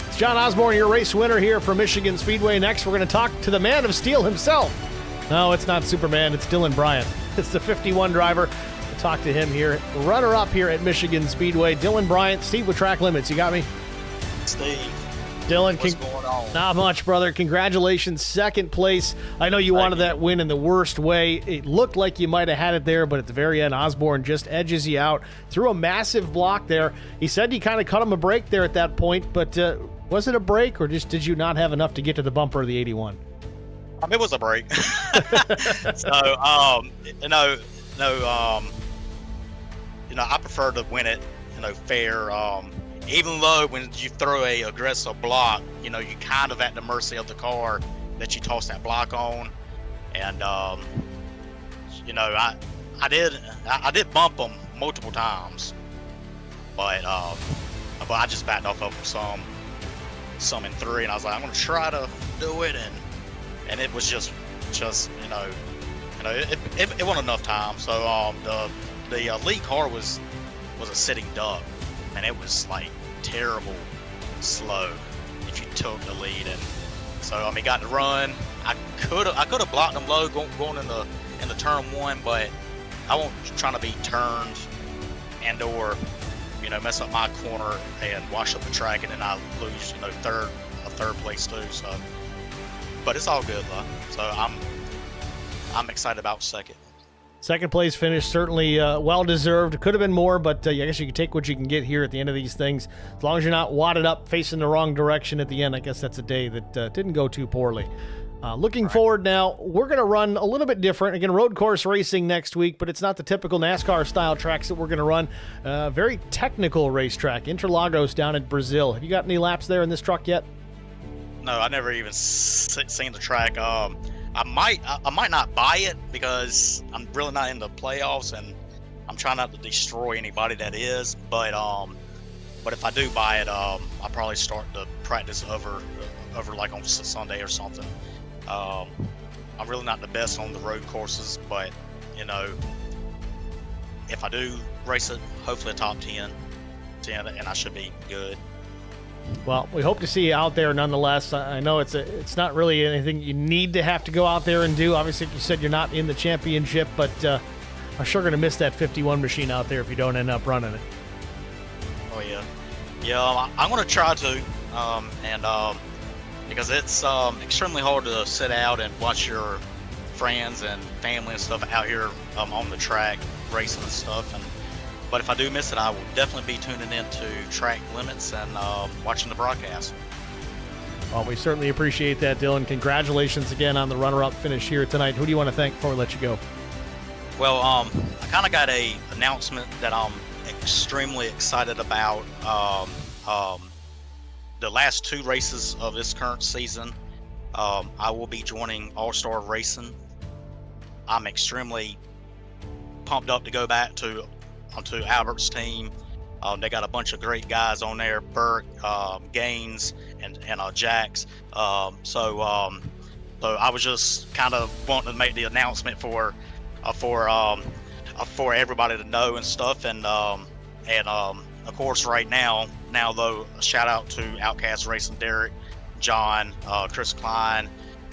A: It's John Osborne, your race winner here from Michigan Speedway. Next, we're going to talk to the man of steel himself. No, it's not Superman, it's Dylan Bryant. It's the 51 driver. We'll talk to him here. Runner-up here at Michigan Speedway. Dylan Bryant, Steve with Track Limits. You got me?
H: Steve.
A: Dylan,
H: what's going on?
A: Not much, brother. Congratulations, second place. I know you wanted that win in the worst way. It looked like you might have had it there, but at the very end, Osborne just edges you out. Threw a massive block there. He said you kind of cut him a break there at that point, but was it a break, or just did you not have enough to get to the bumper of the 81?
H: It was a break. So, I prefer to win it, fair. Even though when you throw a aggressive block, you kind of at the mercy of the car that you toss that block on, and I did bump them multiple times, but I just backed off of them some in 3, and I was like, I'm gonna try to do it, and it was just it wasn't enough time. So the lead car was a sitting duck, and it was like terrible slow if you took the lead, and so got to run. I could have blocked them low going in the turn 1, but I won't trying to be turned and or mess up my corner and wash up the track, and then I lose third place too. So, but it's all good though. So I'm excited about second.
A: Second place finish, certainly well-deserved. Could have been more, but I guess you can take what you can get here at the end of these things. As long as you're not wadded up facing the wrong direction at the end, I guess that's a day that didn't go too poorly. Looking forward now, we're going to run a little bit different. Again, road course racing next week, but it's not the typical NASCAR-style tracks that we're going to run. Very technical racetrack, Interlagos down in Brazil. Have you got any laps there in this truck yet?
H: No, I never even seen the track. I might not buy it because I'm really not in the playoffs, and I'm trying not to destroy anybody that is. But if I do buy it, I'll probably start to practice over like on Sunday or something. I'm really not the best on the road courses, but if I do race it, hopefully a top 10, and I should be good.
A: Well, we hope to see you out there nonetheless. I know it's not really anything you need to have to go out there and do. Obviously, like you said, you're not in the championship, but I'm sure going to miss that 51 machine out there if you don't end up running it.
H: Oh, yeah. Yeah, I'm going to try to, because it's extremely hard to sit out and watch your friends and family and stuff out here on the track, racing and stuff. But if I do miss it, I will definitely be tuning into track limits and watching the broadcast.
A: Well, we certainly appreciate that, Dylan. Congratulations again on the runner-up finish here tonight. Who do you want to thank before we let you go?
H: Well, I kind of got a announcement that I'm extremely excited about. The last 2 races of this current season, I will be joining All-Star Racing. I'm extremely pumped up to go back onto Albert's team. They got a bunch of great guys on there, Burke, Gaines, and Jax. So I was just kind of wanting to make the announcement for everybody to know and stuff. And of course, right now though, a shout out to Outcast Racing, Derek, John, Chris Klein,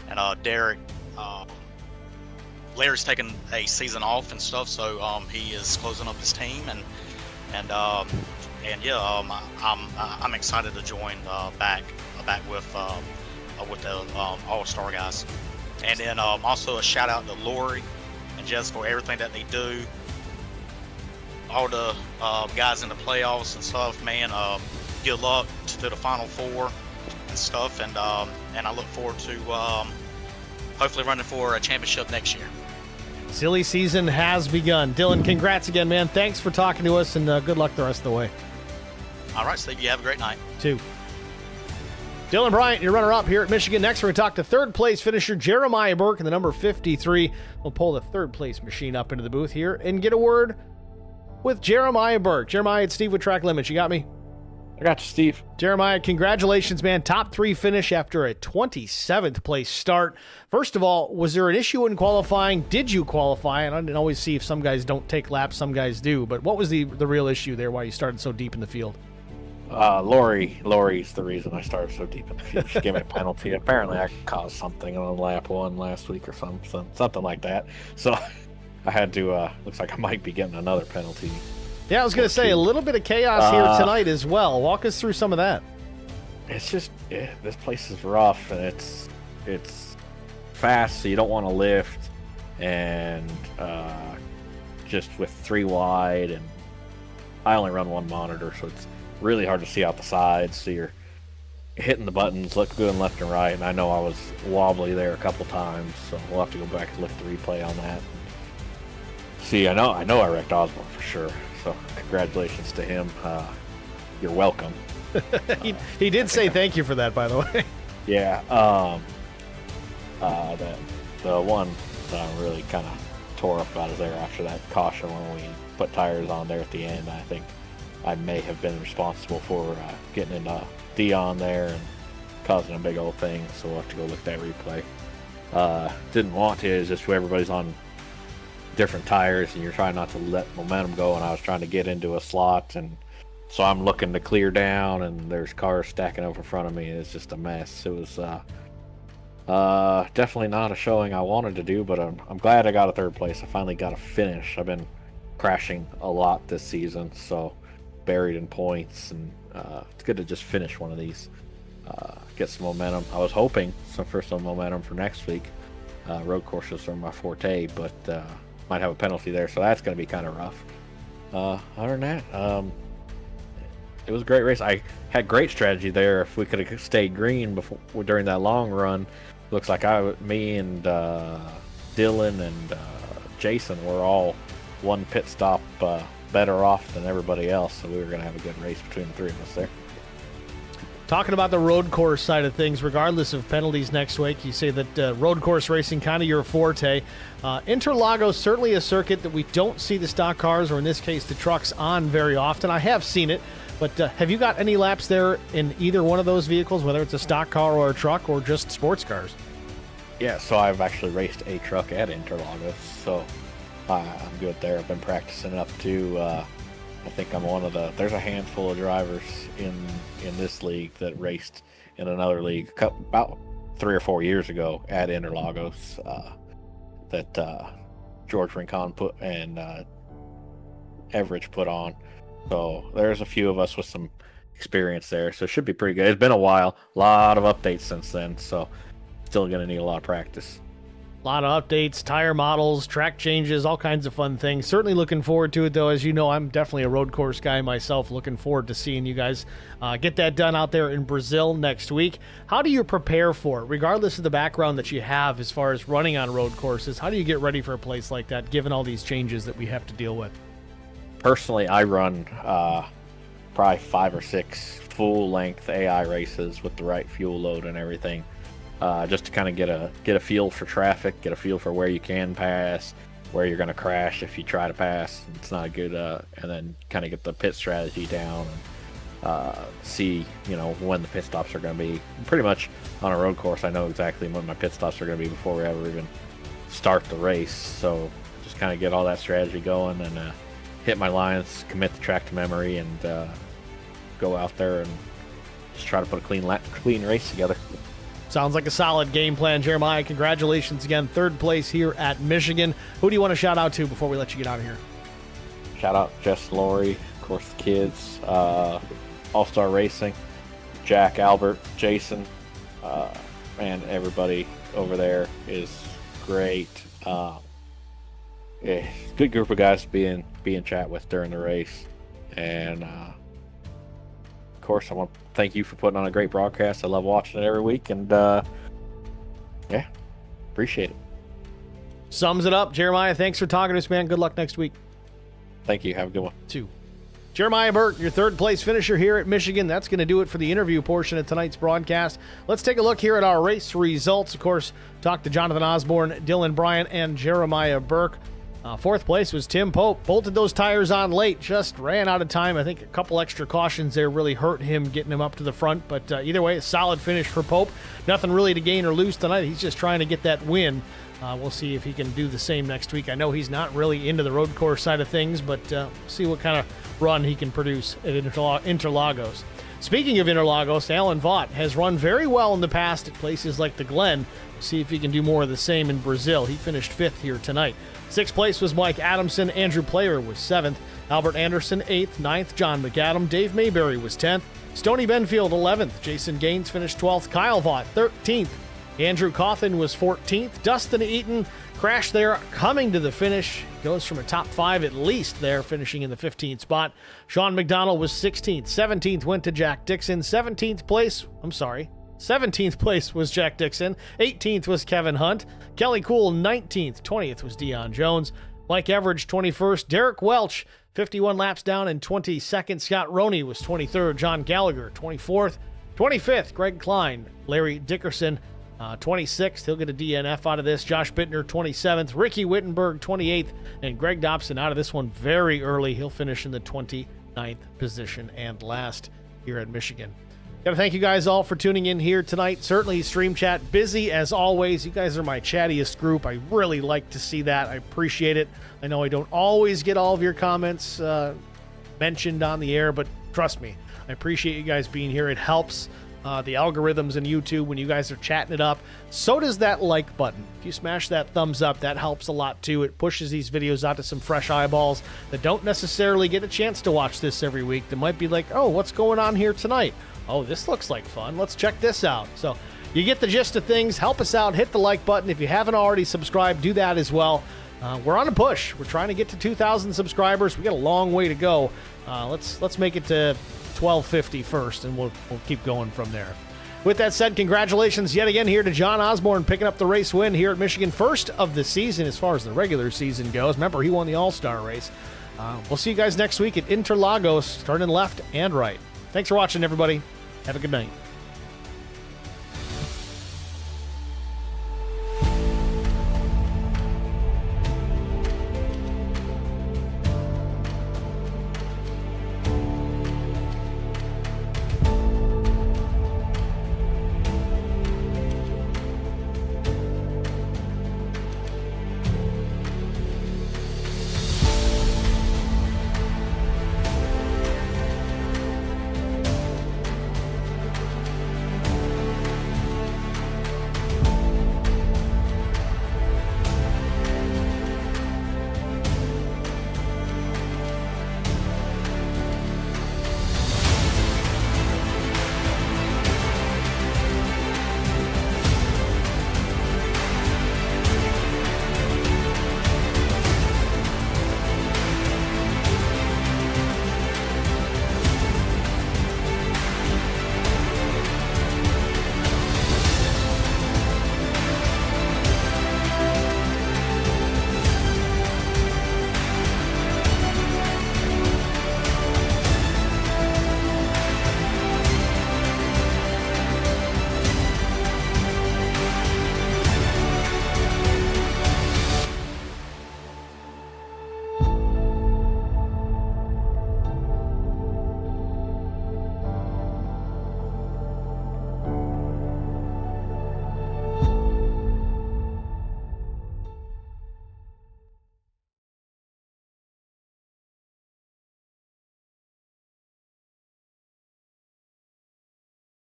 H: and Derek. Larry's taking a season off and stuff, so he is closing up his team, and I'm excited to join back with the All-Star guys, and then also a shout out to Lori and Jess for everything that they do. All the guys in the playoffs and stuff, man. Good luck to the Final Four and stuff, and I look forward to hopefully running for a championship next year.
A: Silly season has begun. Dylan, congrats again, man. Thanks for talking to us, and good luck the rest of the way.
H: All right, Steve, you have a great night.
A: Too. Dylan Bryant, your runner-up here at Michigan. Next, we're going to talk to third-place finisher Jeremiah Burke in the number 53. We'll pull the third-place machine up into the booth here and get a word with Jeremiah Burke. Jeremiah, it's Steve with Track Limits. You got me?
I: I got you, Steve.
A: Jeremiah, congratulations, man. Top 3 finish after a 27th place start. First of all, was there an issue in qualifying? Did you qualify? And I didn't always see if some guys don't take laps, some guys do. But what was the real issue there, why you started so deep in the field?
I: Lori's the reason I started so deep in the field. She gave me a penalty. Apparently, I caused something on lap 1 last week or something like that. So I had to, looks like I might be getting another penalty.
A: Yeah, I was going to say, a little bit of chaos here tonight as well. Walk us through some of that.
I: It's just, this place is rough, and it's fast, so you don't want to lift, and just with 3 wide, and I only run 1 monitor, so it's really hard to see out the sides, so you're hitting the buttons, look good left and right, and I know I was wobbly there a couple times, so we'll have to go back and look at the replay on that. See, I know I wrecked Osborne for sure. So congratulations to him. You're welcome.
A: He did say thank you for that, by the way.
I: Yeah. The one that I really kind of tore up about is there after that caution when we put tires on there at the end. I think I may have been responsible for getting into Dion there and causing a big old thing. So we'll have to go look at that replay. Didn't want to. It's just everybody's on different tires and you're trying not to let momentum go, and I was trying to get into a slot, and so I'm looking to clear down and there's cars stacking over in front of me. It's just a mess. It was definitely not a showing I wanted to do, but I'm glad I got a 3rd place. I finally got a finish. I've been crashing a lot this season, so buried in points, and it's good to just finish one of these, get some momentum. I was hoping for some momentum for next week. Road courses are my forte, but might have a penalty there, so that's going to be kind of rough. Other than that, it was a great race. I had great strategy there. If we could have stayed green before during that long run, looks like me and Dylan and Jason were all one pit stop better off than everybody else, so we were going to have a good race between the three of us there.
A: Talking about the road course side of things, regardless of penalties next week, you say that road course racing kind of your forte. Interlagos certainly a circuit that we don't see the stock cars, or in this case the trucks, on very often. I have seen it, but have you got any laps there in either one of those vehicles, whether it's a stock car or a truck or just sports cars?
I: Yeah, so I've actually raced a truck at Interlagos, so I'm good there. I've been practicing up to, I think I'm one of there's a handful of drivers in this league that raced in another league about 3 or 4 years ago at Interlagos that George Rincon put and Everidge put on. So there's a few of us with some experience there, so it should be pretty good. It's been a while, a lot of updates since then, so still going to need a lot of practice.
A: A lot of updates, tire models, track changes, all kinds of fun things. Certainly looking forward to it, though. As you know, I'm definitely a road course guy myself. Looking forward to seeing you guys get that done out there in Brazil next week. How do you prepare for it, regardless of the background that you have as far as running on road courses? How do you get ready for a place like that, given all these changes that we have to deal with?
I: Personally, I run probably 5 or 6 full-length AI races with the right fuel load and everything. Just to kind of get a feel for traffic, get a feel for where you can pass, where you're going to crash if you try to pass. It's not a good, and then kind of get the pit strategy down and see, when the pit stops are going to be. Pretty much on a road course, I know exactly when my pit stops are going to be before we ever even start the race. So just kind of get all that strategy going and hit my lines, commit the track to memory, and go out there and just try to put a clean race together.
A: Sounds like a solid game plan, Jeremiah. Congratulations again. 3rd place here at Michigan. Who do you want to shout out to before we let you get out of here?
I: Shout out Jess and Lori, of course the kids, All-Star Racing, Jack, Albert, Jason, and everybody over there is great. Good group of guys to be in chat with during the race. And of course, I want to thank you for putting on a great broadcast. I love watching it every week, and appreciate it.
A: Sums it up. Jeremiah, thanks for talking to us, man. Good luck next week.
I: Thank you. Have a good one.
A: 2. Jeremiah Burke, your 3rd place finisher here at Michigan. That's going to do it for the interview portion of tonight's broadcast. Let's take a look here at our race results. Of course, talk to Jonathan Osborne, Dylan Bryant, and Jeremiah Burke. 4th place was Tim Pope. Bolted those tires on late, just ran out of time. I think a couple extra cautions there really hurt him, getting him up to the front. But either way, a solid finish for Pope. Nothing really to gain or lose tonight. He's just trying to get that win. We'll see if he can do the same next week. I know he's not really into the road course side of things, but see what kind of run he can produce at Interlagos. Speaking of Interlagos, Alan Vaught has run very well in the past at places like the Glen. We'll see if he can do more of the same in Brazil. He finished 5th here tonight. 6th place was Mike Adamson. Andrew Player was 7th. Albert Anderson 8th. 9th, John McAdam. Dave Mayberry was 10th. Stoney Benfield 11th. Jason Gaines finished 12th. Kyle Vaught 13th. Andrew Cawthon was 14th. Dustin Eaton crashed there coming to the finish. Goes from a top 5 at least there, finishing in the 15th spot. Sean McDonald was 16th. 17th went to Jack Dixon. 17th place was Jack Dixon. 18th was Kevin Hunt. Kelly Cool 19th. 20th was Dion Jones. Mike Everidge 21st. Derek Welch 51 laps down and 22nd. Scott Roney was 23rd. John Gallagher 24th. 25th, Greg Klein. Larry Dickerson 26th. He'll get a DNF out of this. Josh Bittner 27th. Ricky Wittenberg 28th. And Greg Dobson out of this one very early. He'll finish in the 29th position and last here at Michigan. Got to thank you guys all for tuning in here tonight. Certainly Stream Chat busy as always. You guys are my chattiest group. I really like to see that. I appreciate it. I know I don't always get all of your comments mentioned on the air, but trust me, I appreciate you guys being here. It helps the algorithms in YouTube when you guys are chatting it up. So does that like button. If you smash that thumbs up, that helps a lot too. It pushes these videos out to some fresh eyeballs that don't necessarily get a chance to watch this every week. That might be like, oh, what's going on here tonight? Oh, this looks like fun. Let's check this out. So you get the gist of things. Help us out. Hit the like button. If you haven't already subscribed, do that as well. we're on a push. We're trying to get to 2,000 subscribers. We got a long way to go. Let's make it to 1,250 first, and we'll keep going from there. With that said, congratulations yet again here to John Osborne picking up the race win here at Michigan, first of the season as far as the regular season goes. Remember, he won the All-Star race. We'll see you guys next week at Interlagos, turning left and right. Thanks for watching, everybody. Have a good night.